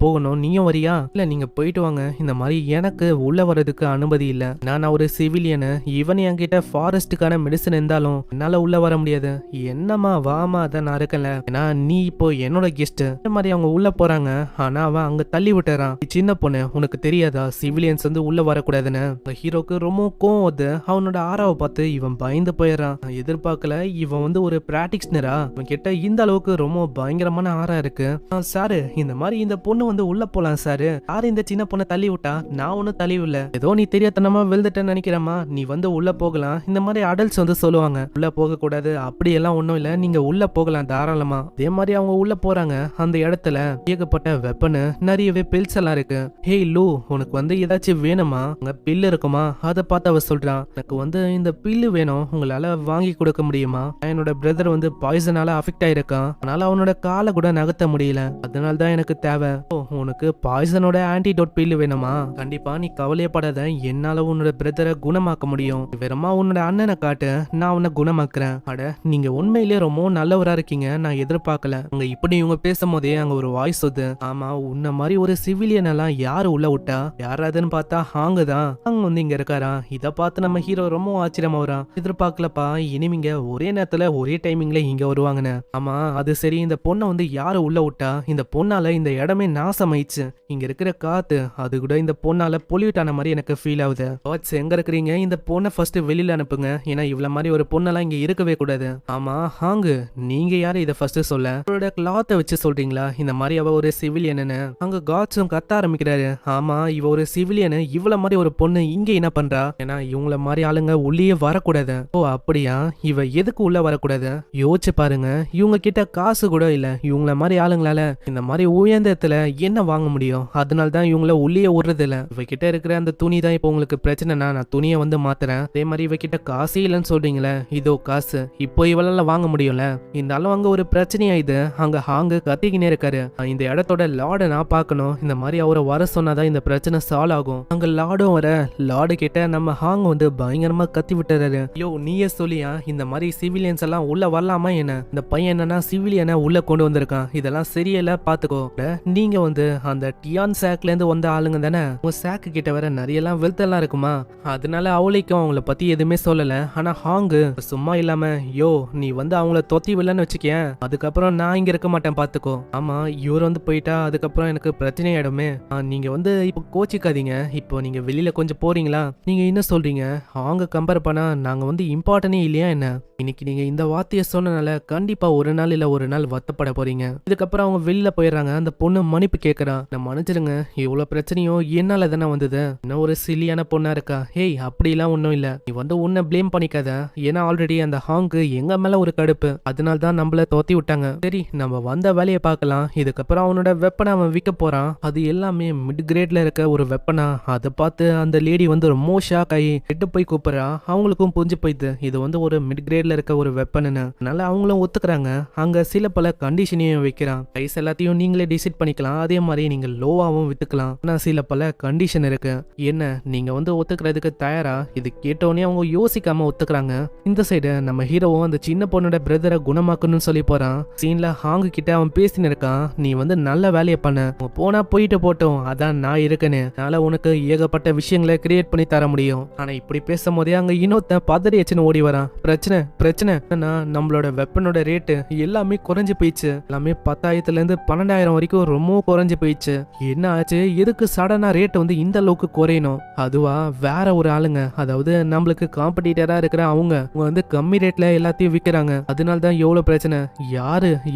போகணும். நீயும் வரியா? இல்ல நீங்க போயிட்டு வாங்க. இந்த மாதிரி எனக்கு உள்ள வர்றதுக்கு அனுமதி இல்ல. நான் ஒரு சிவிலியனு. இவன் என்கிட்ட ஃபாரஸ்டுக்கான மெடிசன் இருந்தாலும் என்னால உள்ள வர முடியாது. என்னமா வாமா, அதை நான் இருக்கல. ஏன்னா நீ இப்போ என்னோட கெஸ்ட். இந்த மாதிரி அவங்க உள்ள போறாங்க. ஆனா அவன் அங்க தள்ளி விட்டுறான். சின்ன பொண்ணு உனக்கு தெரியாதா சிவிலியன்ஸ் வந்து உள்ள வரக்கூடாதுன்னு? ஹீரோக்கு ரொம்ப கோவம் வருது. அவனோட ஆறாவை பார்த்து இவன் பயந்து போயிடறான். எதிர்பார்க்கல இவன் வந்து ஒரு பிராக்டிஷனரா. இவன் கிட்ட இந்த அளவுக்கு ரொம்ப பயங்கரமான ஆறா இருக்கு. சாரு இந்த மாதிரி இந்த பொண்ணு வந்து உள்ள போலாம் சாரு. யாரு இந்த சின்ன பொண்ணை தள்ளி விட்டா? நான் ஒன்னும் தள்ளி விடல. ஏதோ நீ தெரியாதனமா விழுந்துட்டேன்னு நினைக்கிறமா. நீ வந்து உள்ள போகலாம். இந்த மாதிரி அடல்ட்ஸ் வந்து சொல்லுவாங்க உள்ள போக கூடாது. அப்படி எல்லாம் ஒண்ணும் இல்ல, நீங்க உள்ள போகலாம் தாராளமா. அதே மாதிரி அவங்க உள்ள போறாங்க. அந்த இடத்துல ஏகப்பட்ட வெப்பனு நிறையவே பில்ஸ் எல்லாம் இருக்கு. ஹே லூ உனக்கு வந்து ஏதாச்சும் வேணுமா? அங்க பில்லு இருக்குமா? அதை பார்த்து அவ சொல்றான், எனக்கு வந்து இந்த பில்லு வேணும், உங்களால வாங்கி கொடுக்க முடியுமா? என்னோட பிரதர் வந்து பாய்சனால அஃபெக்ட் ஆயிருக்கான். அதனால அவனோட காலை கூட நகர்த்த முடியல. அதனால தான் எனக்கு தேவை. உனக்கு பாய்சனோட ஆன்டிடோட் பில்லு வேணுமா? கண்டிப்பா நீ கவலையப்படாத, என்னால உன்னோட பிரதரை குணமாக்க முடியும். வெறுமா உன்னோட அண்ணனை காட்டு, நான் உன்னை குணமாக்குறேன். அட நீங்க உண்மையிலேயே ரொம்ப நல்லவரா இருக்கீங்க. நான் எதிர்பார்க்கல. அங்க இப்படி இவங்க பேசும்போதே அங்க ஒரு வாய்ஸ் வருது. ஆமா உன்ன மாதிரி ஒரு சிவிலியன் எல்லாம் யாரு உள்ள விட்டா? யாராதுன்னு பார்த்தா ஹாங்கு தான். அங்க வந்து இங்க இருக்காரா? இத பார்த்து நம்ம ஹீரோ ரொம்ப ஆச்சரியமா வரான். எதிர்பார்க்கலப்பா இனிமிங்க ஒரே நேரத்துல ஒரே டைமிங்ல இங்க வருவாங்கன்னு. ஆமா அது சரி, இந்த பொண்ணை வந்து யாரு உள்ள விட்டா? இந்த பொண்ணால இந்த இடமே நாசமாயிடுச்சு. இங்க இருக்கிற காத்து அது கூட இந்த பொண்ணால பொல்யூட் ஆன மாதிரி எனக்கு ஃபீல் ஆகுது. வாட்ஸ் எங்க இருக்கிறீங்க? இந்த பொண்ணை ஃபர்ஸ்ட் வெளியில அனுப்புங்க. ஏன்னா இவ்வளவு மாதிரி ஒரு பொண்ணெல்லாம் இங்க இருக்கவே கூடாது. ஆமா ஹாங்கு நீங்க யாரு இதை ஃபர்ஸ்ட் சொல்ல? அவரோட கிளாத்தை வச்சு சொல்றீங்களா இந்த மாதிரி அவ ஒரு சிவிலியன்னு? அங்க காட்ஸும் கத்த ஆரம்பிக்கிறாரு. ஆமா இவ ஒரு சிவிலியனு, இவ்வளவு மாதிரி ஒரு பொண்ணு இங்க என்ன பண்றா? ஏன்னா இவங்கள மாதிரி ஆளுங்க உள்ளே வரக்கூடாது. ஓ அப்படியா? இவ எதுக்கு உள்ள வரக்கூடாது? யோசிச்சு பாருங்க, இவங்க கிட்ட காசு கூட இல்ல. இவங்கள மாதிரி ஆளுங்களால இந்த மாதிரி உயர்ந்தத்துல என்ன வாங்க முடியும். அதனால தான் இவங்கள உள்ளே விடுறது இல்ல. இவகிட்ட இருக்கிற அந்த துணி தான் இப்போ உங்களுக்கு பிரச்சனைனா நான் துணியை வந்து மாத்துறேன். அதே மாதிரி இவகிட்ட காசே இல்லைன்னு சொல்றீங்களே, இதோ காசு இப்போ இவளால வாங்க முடியும்ல. இருந்தாலும் அங்க ஒரு பிரச்சனையா இது. அங்க ஹாங்கு கத்திக்கினே இருக்காரு. இந்த இடத்தோட லார்டை நான் பார்க்கணும், இந்த மாதிரி அவரை வர சொன்னாதான் இந்த பிரச்சனை சால்வ் ஆகும். அங்க லார்டும் வர லார்டு கிட்ட நம்ம ஹாங் வந்து பயங்கரமா கத்தி விட்டுறாரு. யோ நீயே சொல்லியா இந்த மாதிரி சிவிலியன்ஸ் எல்லாம் உள்ள வரலாமா என்ன? இந்த பையன் என்னன்னா சிவிலியனை உள்ள கொண்டு வந்திருக்கான், இதெல்லாம் சரியில்ல பாத்துக்கோ. நீங்க வந்து அந்த டியான் சாக்ல இருந்து வந்த ஆளுங்க தானே, உங்க சாக்கு கிட்ட வர நிறைய எல்லாம் வெல்த் எல்லாம் இருக்குமா, அதனால அவளைக்கும் அவங்கள பத்தி எதுவுமே சொல்லல. ஆனா ஹாங்கு சும்மா இல்லாம யோ நீ வந்து அவங்கள தொத்தி வில்லன்னு வச்சுக்கேன், அதுக்கப்புறம் நான் இங்க இருக்க மாட்டேன் பாத்துக்கோ. ஆமா இவர் வந்து போயிட்டா அதுக்கப்புறம் எனக்கு பிரச்சனை ஆயிடுமே. நீங்க வந்து இப்போ கோச்சிக்காதீங்க, இப்போ நீங்க வெளியில கொஞ்சம் போறீங்களா? நீங்க என்ன சொல்றீங்க? ஹாங்க கம்பேர் பண்ணா நாங்க வந்து இம்பார்ட்டனே இல்லையா என்ன? இன்னைக்கு நீங்க இந்த வார்த்தையை சொன்னனால கண்டிப்பா ஒரு நாள் இல்ல ஒரு நாள் வருத்தப்பட போறீங்க. இதுக்கப்புறம் அவங்க வெளியில போயிடுறாங்க. அந்த பொண்ணு மன்னிப்பு கேட்கறா. நான் மன்னிச்சிருங்க, இவ்வளவு பிரச்சனையும் என்னால தானே வந்தது, இன்னும் ஒரு சில்லியான பொண்ணா இருக்கா. ஹேய் அப்படிலாம் ஒன்றும் இல்ல, நீ வந்து உன்னை பிளேம் பண்ணிக்காத. ஏன்னா ஆல்ரெடி அந்த ஹாங்கு எங்க மேல ஒரு கடுப்பு, அதனால தான் நம்மள தோத்தி விட்டாங்க. சரி நம்ம வந்த வேலையை பார்க்கலாம். இதுக்கப்புறம் அவனோட வெப்பனை அவன் விற்க போறான். அது எல்லாமே மிட் கிரேட்ல இருக்க ஒரு வெப்பனா. அதை பார்த்து அந்த லேடி வந்து ரொம்ப ஷாக் ஆகி கெட்டு போய் கூப்பிடுறா. அவங்களுக்கும் புரிஞ்சு போயிடுது இது வந்து ஒரு மிட் கிரேட்ல இருக்க ஒரு வெப்பன்னு. அதனால அவங்களும் ஒத்துக்கிறாங்க. அங்க சில பல கண்டிஷனையும் வைக்கிறான். ரைஸ் எல்லாத்தையும் நீங்களே டிசைட் பண்ணிக்கலாம், அதே மாதிரி நீங்க லோவாவும் வித்துக்கலாம். ஆனா சில பல கண்டிஷன் இருக்கு. என்ன நீங்க வந்து ஒத்துக்கிறதுக்கு தயாரா? இது கேட்டோடனே அவங்க யோசிக்காம ஒத்துக்கிறாங்க. இந்த சைடு நம்ம ஹீரோவும் அந்த சின்ன பொண்ணோட பிரதரை குணமாக்கணும்னு சொல்லி போறான். சீன்ல ஹாங்கு கிட்ட அவன் பேசின்னு இருக்கான். நீ வந்து நல்ல வேலையை பண்ண, போனா போயிட்டு போட்டோம், அதான் நான் இருக்கேன்னு, அதனால உனக்கு ஏகப்பட்ட விஷயங்களை கிரியேட் பண்ணி தர முடியும். ஆனா இப்படி பேசும் போதே அங்க இன்னொருத்தன் பதறியச்சுன்னு ஓடி வரான். பிரச்சனை பிரச்சனை நம்மளோட வெப்பனோட ரேட்டு எல்லாமே குறைஞ்சு போயிடுச்சு. எல்லாமே 10,000ல இருந்து 12,000 வரைக்கும் ரொம்ப குறைஞ்சு போயிடுச்சு. என்ன ஆச்சு? எதுக்கு சடனா ரேட் வந்து இந்த அளவுக்கு குறையணும்? அதுவா வேற ஒரு ஆளுங்க, அதாவது நம்மளுக்கு காம்படிட்டரா இருக்கிற அவங்க வந்து கம்மி ரேட்ல எல்லாத்தையும் விற்கிறாங்க. அதனால தான் எவ்வளவு பிரச்சனை.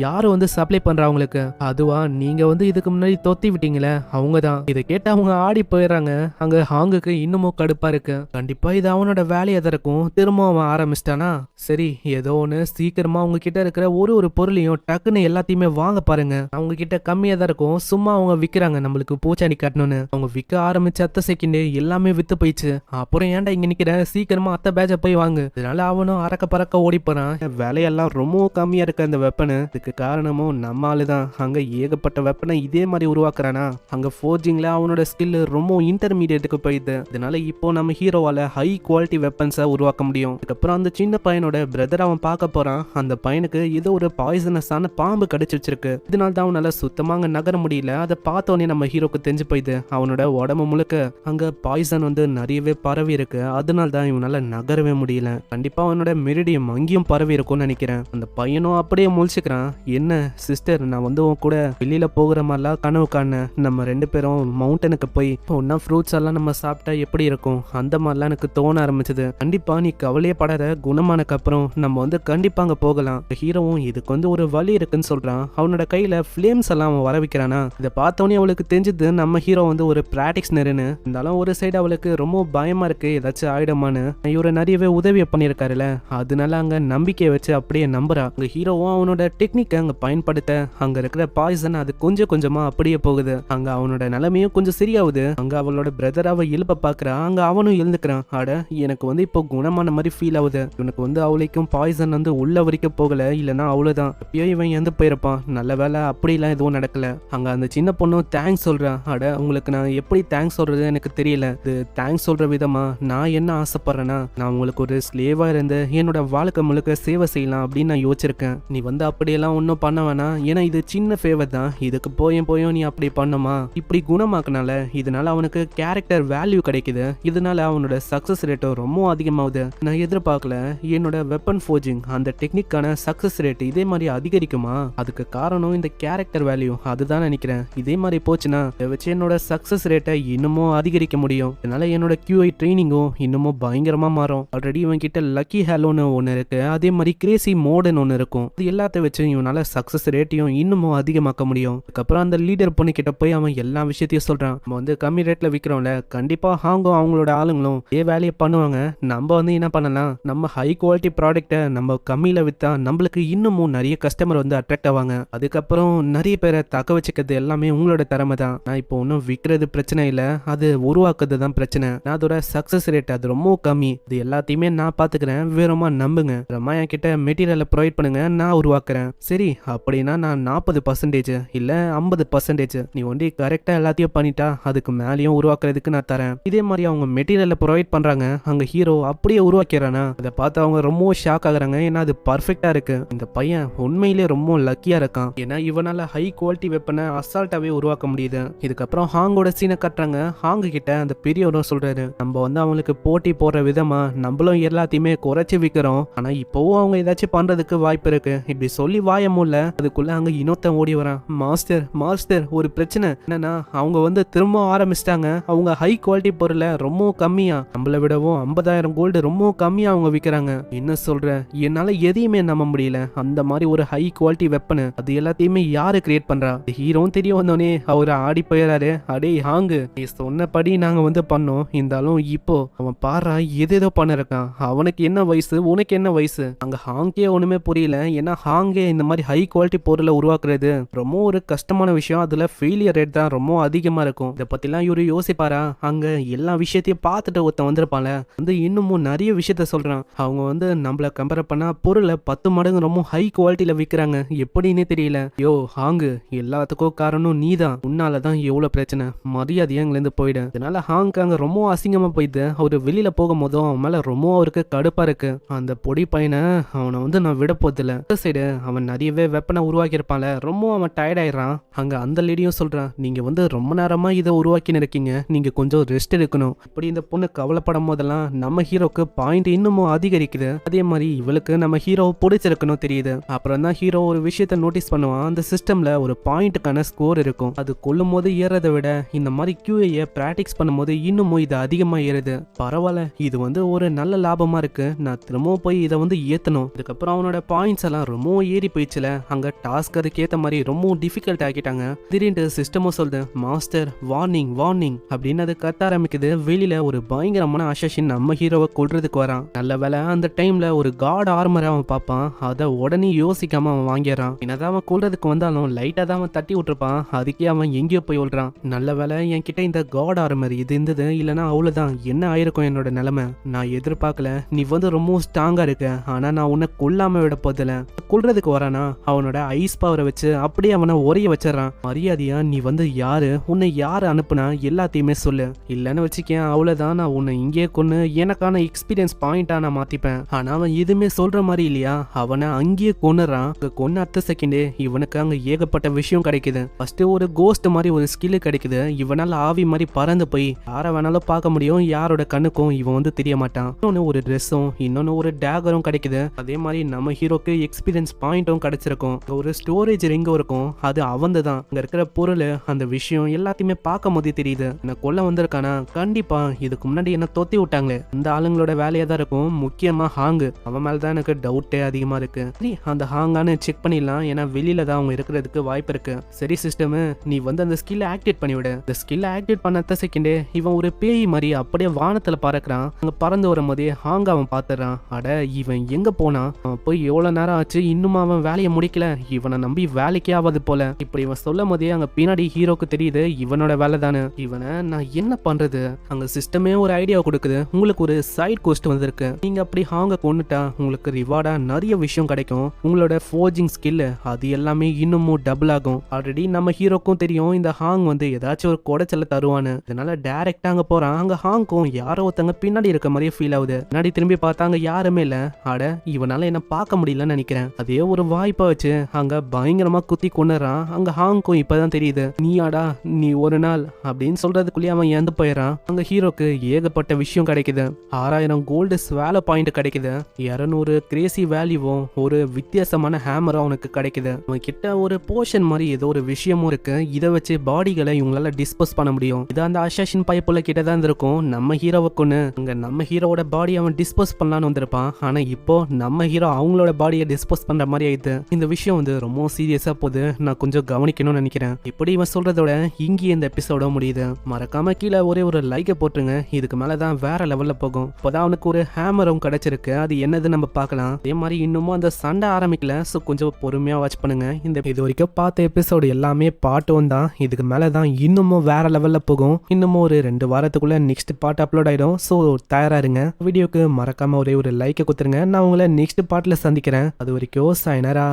யாரு வந்து சப்ளை பண்றா அவங்களுக்கு? அதுவா நீங்க வந்து இதுக்கு முன்னாடி தொத்தி விட்டீங்களே அவங்க தான். இதை கேட்டு அவங்க ஆடி போயிடுறாங்க. அங்க ஹாங்குக்கு இன்னமும் கடுப்பா இருக்கு. கண்டிப்பா இது அவனோட வேலையை தான் இருக்கும். திரும்ப அவன் ஆரம்பிச்சிட்டானா சரி ஏதோ ஒன்று சீக்கிரமா அவங்க கிட்ட இருக்கிற ஒரு பொருளையும் டக்குன்னு எல்லாத்தையுமே வாங்க பாருங்க. அவங்க கிட்ட கம்மியா தான் இருக்கும், சும்மா அவங்க விற்கிறாங்க நம்மளுக்கு பூச்சாண்டி காட்டணும்னு. அவங்க விற்க ஆரம்பிச்ச அத்த செகண்ட் எல்லாமே வித்து போயிடுச்சு. அப்புறம் ஏன்டா இங்க நிக்கிற, சீக்கிரமா அத்தை பேஜ போய் வாங்கு. இதனால அவனும் அறக்க பறக்க ஓடி போறான். வேலையெல்லாம் ரொம்ப கம்மியா இருக்க அந்த வெப்பனு. இதுக்கு காரணமும் நம்ம ஆளுதான். அங்க ஏகப்பட்ட வெப்பனை இதே மாதிரி உருவாக்குறானா. அங்க ஃபோர்ஜிங்ல அவனோட ஸ்கில் ரொம்ப இன்டர்மீடியட்டுக்கு போயிடுது. இதனால இப்போ நம்ம ஹீரோவால ஹை குவாலிட்டி வெப்பன்ஸை உருவாக்க முடியும். அதுக்கப்புறம் அந்த சின்ன பையனோட பிரதர் அவன் பார்க்க போறான். அந்த பையனுக்கு ஏதோ ஒரு பாய்சனஸான பாம்பு கடிச்சு வச்சிருக்கு. இதனால தான் அவனால சுத்தமா அங்க நகர முடியல. அதை பார்த்தோன்னே நம்ம ஹீரோக்கு தெரிஞ்சு போயிடுது அவனோட உடம்பு முழுக்க அங்க பாய்சன் வந்து நிறையவே பரவி இருக்கு. அதனால தான் இவனால நகரவே முடியல. கண்டிப்பா அவனோட மெரிடியம் அங்கேயும் பரவி இருக்கும்னு நினைக்கிறேன். அந்த பையனும் அப்படியே முழிச்சுக்கிறான். என்ன சிஸ்டர், நான் வந்து உன் கூட வெளியில போகிற மாதிரிலாம் கனவு காண, நம்ம 2 பேரும் மவுண்டனுக்கு போய் ஒன்னா ஃப்ரூட்ஸ் எல்லாம் நம்ம சாப்பிட்டா எப்படி இருக்கும், அந்த மாதிரிலாம் எனக்கு தோண ஆரம்பிச்சது. கண்டிப்பா நீ கவலையே படாத, குணமானக்கு அப்புறம் நம்ம வந்து கண்டிப்பா அங்க போகலாம். ஹீரோவும் இதுக்கு வந்து ஒரு வழி இருக்குன்னு சொல்றான். அவனோட கையில ஃபிளேம்ஸ் எல்லாம் அவன் வர வைக்கிறானா. இதை பார்த்தோன்னே அவளுக்கு தெரிஞ்சது நம்ம ஹீரோ வந்து ஒரு பிராக்டிக்ஸ்னர்னு. இருந்தாலும் ஒரு சைடு அவளுக்கு ரொம்ப பயமா இருக்கு, ஏதாச்சும் ஆயிடுமான்னு. இவரை நிறையவே உதவியை பண்ணியிருக்காருல, அதனால அங்க நம்பிக்கையை வச்சு அப்படியே நம்புறா. அங்க ஹீரோவும் அவனோட டெக்னிக்கை அங்க பயன்படுத்த அங்க இருக்கிற பாய்சன் அது கொஞ்சம் கொஞ்சமா அப்படியே போகுது. அங்க அவனோட நிலைமையும் கொஞ்சம் சரியாகுது. அங்க அவளோட பிரதர் அவ எழுப்ப பாக்குறா. அங்க அவனும் எழுந்துக்கிறான். அட எனக்கு வந்து இப்போ குணமான மாதிரி ஃபீல் ஆகுது. இவனுக்கு வந்து அவளைக்கும் பாய்சன் வந்து உள்ள வரைக்கும் போகல, இல்லைன்னா அவ்வளவுதான் எப்பயோ இவன் இறந்து போயிருப்பான். நல்ல வேலை அப்படிலாம் எதுவும் நடக்கல. அங்க அந்த சின்ன பொண்ணும் தேங்க்ஸ் சொல்றான். அட உங்களுக்கு நான் எப்படி தேங்க்ஸ் சொல்றது எனக்கு தெரியல. இது தேங்க்ஸ் சொல்ற விதமா நான் என்ன ஆசைப்படுறேன்னா, நான் உங்களுக்கு ஒரு ஸ்லேவா இருந்து என்னோட வாழ்க்கை முழுக்க சேவை செய்யலாம் அப்படின்னு நான் யோசிச்சிருக்கேன். நீ வந்து அப்படியெல்லாம் ஒன்றும் பண்ண வேணாம், ஏன்னா இது சின்ன ஃபேவர் தான். இதுக்கு போயும் நீ அப்படி பண்ணுமா, இப்படி குணமாக்குனால இதனால அவனுக்கு கேரக்டர் வேல்யூ கிடைக்குது. இதனால அவனோட சக்சஸ் ரேட்டும் ரொம்ப அதிகமாகுது. நான் எதிர்பார்க்கல என்னோட வெப்பன் ஃபோர்ஜிங் அந்த டெக்னிக்கான சக்சஸ் ரேட் இதே மாதிரி அதிகரிக்குமா. அதுக்கு காரணம் இந்த கேரக்டர் வேல்யூ, அதுதான் நினைக்கிறேன். இதே மாதிரி போச்சுன்னா இதை வச்சு என்னோட சக்சஸ் ரேட்டை இன்னமும் அதிகரிக்க முடியும். இதனால என்னோட QI ட்ரைனிங்கும் இன்னமும் பயங்கரமா மாறும். ஆல்ரெடி இவன் கிட்ட லக்கி ஹேலோன்னு ஒன்று இருக்கு, அதே மாதிரி கிரேசி மோடுன்னு ஒன்று இருக்கும். இது எல்லாத்தையும் வச்சு இவனால சக்சஸ் ரேட்டையும் இன்னமும் அதிகமாக்க முடியும். அதுக்கப்புறம் அந்த லீடர் பொண்ணு கிட்ட போய் அவன் எல்லா விஷயத்தையும் சொல்றான். நம்ம வந்து கம்மி ரேட்ல விற்கிறோம்ல, கண்டிப்பா ஹாங்கும் அவங்களோட ஆளுங்களும் இதே வேலையை பண்ணுவாங்க. நம்ம வந்து என்ன பண்ணலாம், நம்ம ஹை குவாலிட்டி ப்ராடக்ட்டை நம்ம கம்மியில வித்தா நம்மளுக்கு இன்னமும் நிறைய கஸ்டமர் வந்து அட்ராக்ட் ஆவாங்க. அதுக்கப்புறம் நிறைய பேரை தக்க வச்சுக்கிறது எல்லாமே உங்களோட திறமை தான். நான் இப்போ ஒன்றும் விற்கிறது பிரச்சனை இல்லை, அது உருவாக்குறது தான் பிரச்சனை. நான் அதோட சக்சஸ் ரேட் அது ரொம்ப கம்மி. இது எல்லாத்தையுமே நான் பாத்துக்கிறேன், வேறமா நம்புங்க. ரமா என்கிட்ட மெட்டீரியலை ப்ரொவைட் பண்ணுங்க, நான் உருவாக்குறேன். சரி அப்படின்னா நான் 40% இல்ல 50%, நீ ஒண்டி கரெக்டா எல்லாத்தையும் பண்ணிட்டா அதுக்கு மேலேயும் உருவாக்குறதுக்கு நான் தரேன். இதே மாதிரி அவங்க மெட்டீரியலை ப்ரொவைட் பண்றாங்க, அங்க ஹீரோ அப்படியே உருவாக்கிறானா. அதை பார்த்து அவங்க ரொம்ப ஷாக் ஆகுறாங்க, ஏன்னா அது பர்ஃபெக்டா இருக்கு. இந்த பையன் உண்மையிலே ரொம்ப லக்கியா இருக்கான், ஏன்னா இவனால ஹை குவாலிட்டி வெப்பனை அசால்ட்டாவே உருவாக்க முடியுது. இதுக்கப்புறம் ஹாங்கோட சீனை கட்டுறாங்க. ஹாங்கு கிட்ட அந்த பெரியவரும் சொல்றாரு, நம்ம வந்து அவங்களுக்கு போட்டி போடுற விதமா நம்மளும் எல்லாத்தையுமே குறைச்சி விற்கிறோம், ஆனா இப்போவும் அவங்க ஏதாச்சும் பண்றதுக்கு வாய்ப்பு இருக்கு. இப்படி சொல்லி வாய முடியல, அதுக்குள்ள அங்க இன்னொருத்தன் ஓடி வரான். மாஸ்டர் மாஸ்டர் ஒரு பிரச்சனை என்னன்னா, அவங்க வந்து திரும்ப ஆரம்பிச்சிட்டாங்க. அவங்க ஹை குவாலிட்டி பொருளை ரொம்ப கம்மியா, நம்மளை விடவும் 50,000 கோல்டு ரொம்ப கம்மியா அவங்க விற்கிறாங்க. என்ன சொல்ற, என்னால எதையுமே நம்ப முடியல. அந்த மாதிரி ஒரு ஹை குவாலிட்டி வெப்பனு அது எல்லாத்தையுமே யாரு கிரியேட் பண்றா? ஹீரோவும் தெரிய வந்தோடனே அவரு ஆடி போயிடாரு. அடே ஹாங்கு, நீ சொன்னபடி நாங்க வந்து பண்ணோம், இருந்தாலும் இப்போ அவன் பாரா எதேதோ பண்ண இருக்கான். அவனுக்கு என்ன வயசு, உனக்கு என்ன வயசு? அங்க ஹாங்கே ஒண்ணுமே புரியல. ஏன்னா ஹாங்கே இந்த மாதிரி ஹை குவாலிட்டி பொருளை உருவாக்குறது ரொம்ப ஒரு கஷ்டமான விஷயம். அதுல ஃபெயிலியர் ரேட் தான் ரொம்ப அதிகமா இருக்கும். இதை பத்திலாம் இவரு யோசிப்பாரா? அங்க எல்லா விஷயத்தையும் பார்த்துட்டு ஒருத்தன் வந்திருப்பான்ல, வந்து இன்னமும் நிறைய விஷயத்த சொல்றான். அவங்க வந்து நம்மள கம்பேர் பண்ணா பொருளை 10 மடங்கு ரொம்ப ஹை குவாலிட்டியில விற்கிறாங்க, எப்படின்னு தெரியல. யோ ஹாங்கு, எல்லாத்துக்கும் காரணம் நீதான், உன்னாலதான் எவ்வளவு பிரச்சனை, மரியாதையா எங்க இருந்து போயிடு. இதனால ஹாங்கு அங்க ரொம்ப அசிங்கமா போயிடுது. அவரு வெளியில போகும்போதும் அவன் மேல ரொம்ப அவருக்கு கடுப்பா இருக்கு. அந்த பொடி பையனை அவனை வந்து நான் விட போதில்ல. சைடு அவன் நிறையவே வெப்பனை உருவாக்கி இருப்பான்ல, ரொம்ப அவன் டயர்ட் ஆயிடுறான். அங்க அந்த லேடியும் சொல்றான், நீங்க வந்து ரொம்ப நேரமா இதை உருவாக்கின்னு இருக்கீங்க, நீங்க கொஞ்சம் ரெஸ்ட் எடுக்கணும். இப்படி இந்த பொண்ணு கவலைப்படும் போதெல்லாம் நம்ம ஹீரோக்கு பாயிண்ட் இன்னமும் அதிகரிக்குது. அதே மாதிரி இவளுக்கு நம்ம ஹீரோ பிடிச்சிருக்கணும் தெரியுது. அப்புறம் தான் ஹீரோ ஒரு விஷயத்த நோட்டீஸ் பண்ணுவான். அந்த சிஸ்டம்ல ஒரு பாயிண்ட்டுக்கான ஸ்கோர் இருக்கும். அது கொல்லும் போது ஏறதை விட இந்த மாதிரி QA பிராக்டிஸ் பண்ணும்போது இன்னமும் இது அதிகமா ஏறுது. பரவாயில்ல, இது வந்து ஒரு நல்ல லாபமா இருக்கு, நான் திரும்பவும் போய் இதை வந்து ஏத்தணும். இதுக்கப்புறம் அவனோட பாயிண்ட்ஸ் எல்லாம் ரொம்ப ஏறி போயிடுச்சுல. அங்க டாஸ்க் அதுக்கு ஏத்த மாதிரி ரொம்ப டிஃபிகல்ட் ஆக்கிட்டாங்க. திடீர்னு சிஸ்டமும் சொல்லுது, மாஸ்டர் வார்னிங் வார்னிங் அப்படின்னு அது கத்த ஆரம்பிக்குது. வெளியில ஒரு பயங்கரமான அசாசின் நம்ம ஹீரோவை கொல்றதுக்கு வரான். நல்ல வேலை அந்த டைம்ல ஒரு காட் ஆர்மரை அவன் பார்ப்பான். அதை உடனே யோசிக்காம அவன் வாங்கிடுறான். என்னதான் அவன் கொல்றதுக்கு வந்தாலும் லைட்டா தான் அவன் தட்டி விட்டுருப்பான். அதுக்கே அவன் எங்கேயோ போய் விழுறான். நல்ல வேலை என்கிட்ட இந்த காட் ஆர்மர் இது இருந்தது, இல்லைன்னா அவ்வளவுதான், என்ன ஆயிருக்கும் என்னோட நிலைமை. நான் எதிர்பார்க்கல, நீ வந்து ரொம்ப ஸ்ட்ராங்கா இருக்க, ஆனா நான் உன்னை கொல்லாம விட போதில்ல. கொல்றதுக்கு வரானா, அவனோட ஐஸ் பவரை வச்சு அப்படியே அவனை உரைய வச்சிடறான். மரியாதையா நீ வந்து யாரு, உன்னை யாரு அனுப்புனா எல்லாத்தையுமே சொல்லு, இல்லன்னு வச்சுக்கேன் அவ்வளவுதான், நான் உன்னை இங்கே கொன்னு எனக்கான எக்ஸ்பீரியன்ஸ் பாயிண்டா நான் மாத்திப்பேன். ஆனா அவன் எதுவுமே சொல்ற மாதிரி இல்லையா, அவனை அங்கேயே கொன்னுறான். கொன்ன அடுத்த செகண்டே இவனுக்கு அங்க ஏகப்பட்ட விஷயம் கிடைக்குது. ஃபர்ஸ்ட் ஒரு கோஸ்ட் மாதிரி ஒரு ஸ்கில் கிடைக்குது. இவனால ஆவி மாதிரி பறந்து போய் யார வேணாலும் பார்க்க முடியும், யாரோட கண்ணுக்கும் இவன் வந்து தெரிய மாட்டான். இன்னொன்னு ஒரு ட்ரெஸ்ஸும் இன்னொன்னு ஒரு டேகரும் கிடைக்குது. அதே மாதிரி நம்ம ஹீரோக்கு எக்ஸ்பீரியன்ஸ் பாயிண்ட்டும் கிடைச்சிருக்கும். ஒரு ஸ்டோரேஜ் ரிங்கும் இருக்கும், அது அவந்து தான். அங்க இருக்கிற பொருள் அந்த விஷயம் எல்லாத்தையுமே பார்க்கும் போதே தெரியுது. என்ன கொல்ல வந்திருக்கானா, கண்டிப்பா இதுக்கு முன்னாடி என்ன தொத்தி விட்டாங்களே அந்த ஆளுங்களோட வேலையா தான் இருக்கும். முக்கியமா ஹாங்கு, அவன் மேலதான் எனக்கு டவுட்டே அதிகமா இருக்கு. சரி அந்த ஹாங்கானு செக் பண்ணிடலாம், ஏன்னா வெளியில தான் அவங்க இருக்கிறதுக்கு வாய்ப்பு இருக்கு. சரி சிஸ்டம், நீ வந்து அந்த ஸ்கில்லை ஆக்டிவேட் பண்ணிவிடு. இந்த ஸ்கில்லை ஆக்டிவேட் பண்ண செகண்டே இவன் ஒரு பேய் மாதிரி அப்படியே வானத்துல பறக்குறான். அங்க பறந்து வரும் போதே ஹாங்க அவன் பாத்துறான். அட இவன் எங்க போனா, அவன் போய் எவ்வளவு நேரம் ஆச்சு, இன்னும் அவன் வேலையை முடிக்கல, இவனை நம்பி வேலைக்கே ஆகாது போல. இப்படி இவன் சொல்லும் போதே அங்க பின்னாடி ஹீரோக்கு தெரியுது இவனோட வேலை தானே. இவனை நான் என்ன பண்றது? அங்க சிஸ்டமே ஒரு ஐடியா கொடுக்குது, உங்களுக்கு ஒரு சைட் கோஸ்ட் வந்திருக்கு, நீங்க அப்படி ஹாங்க கொண்டுட்டா உங்களுக்கு ரிவார்டா நிறைய விஷயம் கிடைக்கும். உங்களோட ஃபோர்ஜிங் ஸ்கில் அது எல்லாமே இன்னமும் டபுள் ஆகும். ஆல்ரெடி நம்ம ஹீரோக்கும் தெரியும் இந்த ஹாங் வந்து ஏதாச்சும் ஒரு குடைச்சல தருவான்னு. இதனால டைரக்டா அங்க போறான். அங்க ஹாங்கும் யாரோ ஒருத்தங்க பின்னாடி இருக்க மாதிரியே ஃபீல் ஆகுது. பின்னாடி திரும்பி பார்த்தாங்க யாருமே இல்ல. அட இவனால என்ன பார்க்க முடியலன்னு நினைக்கிறேன். அதே ஒரு வாய்ப்பா வச்சு அங்க பயங்கரமா குத்தி கொண்டுறான். அங்க ஹாங்கும் இப்பதான் தெரியுது, நீயாடா நீ ஒரு நாள் அப்படின்னு சொல்றதுக்குள்ளேயே அவன் இறந்து போயிடறான். அங்க ஹீரோக்கு ஏகப்பட்ட விஷயம் கிடைக்குது. 6000 கோல்டு ஸ்வாலோ பாயிண்ட் கிடைக்குது. 200 கிரேசி வேல்யூவும் ஒரு வித்தியாசமான ஹேமரும் அவனுக்கு கிடைக்குது. அவன் கிட்ட ஒரு போர்ஷன் மாதிரி ஏதோ ஒரு விஷயமும் இருக்கு. இதை வச்சு பாடிகளை இவங்களால டிஸ்போஸ் பண்ண முடியும். இது அந்த அசாசின் பைப்புல கிட்டதான் இருக்கும். நம்ம ஹீரோவுக்குன்னு அங்க நம்ம ஹீரோவோட பாடி அவன் டிஸ்போஸ் பண்ணலான்னு வந்திருப்பான். ஆனா இப்போ நம்ம ஹீரோ அவங்களோட பாடியை டிஸ்போஸ் பண்ற மாதிரி ஆயிடுது. இந்த விஷயம் வந்து ரொம்ப சீரியஸா போகுது, நான் கொஞ்சம் கவனிக்கணும்னு நினைக்கிறேன். இப்படி இவன் சொல்றதோட இங்கே இந்த எபிசோட முடியுது. மறக்காம கீழே ஒரே ஒரு லைக்கை போட்டுருங்க. இதுக்கு மேலதான் வேற லெவல்ல போகும். இப்போதான் அவனுக்கு ஒரு ஹேமரும் கிடைச்சிருக்கு. அது என்னது நம்ம பார்க்கலாம். அதே மாதிரி இன்னமும் அந்த சண்டை ஆரம்பிக்கல. ஸோ கொஞ்சம் பொறுமையா வாட்ச் பண்ணுங்க. இந்த இது வரைக்கும் பார்த்த எபிசோடு எல்லாமே பார்ட் 1 தான். இதுக்கு மேல தான் இன்னமும் வேற லெவல்ல போகும். இன்னமும் ஒரு 2 வாரத்துக்குள்ள நெக்ஸ்ட் பார்ட் அப்லோட் ஆயிடும். ஸோ தயாரா இருங்க. வீடியோக்கு மறக்காம ஒரே ஒரு லைக்கை கொடுத்துருங்க. நான் உங்களை நெக்ஸ்ட் பார்ட்ல சந்திக்கிறேன். அது வரைக்கும் சாயனரா.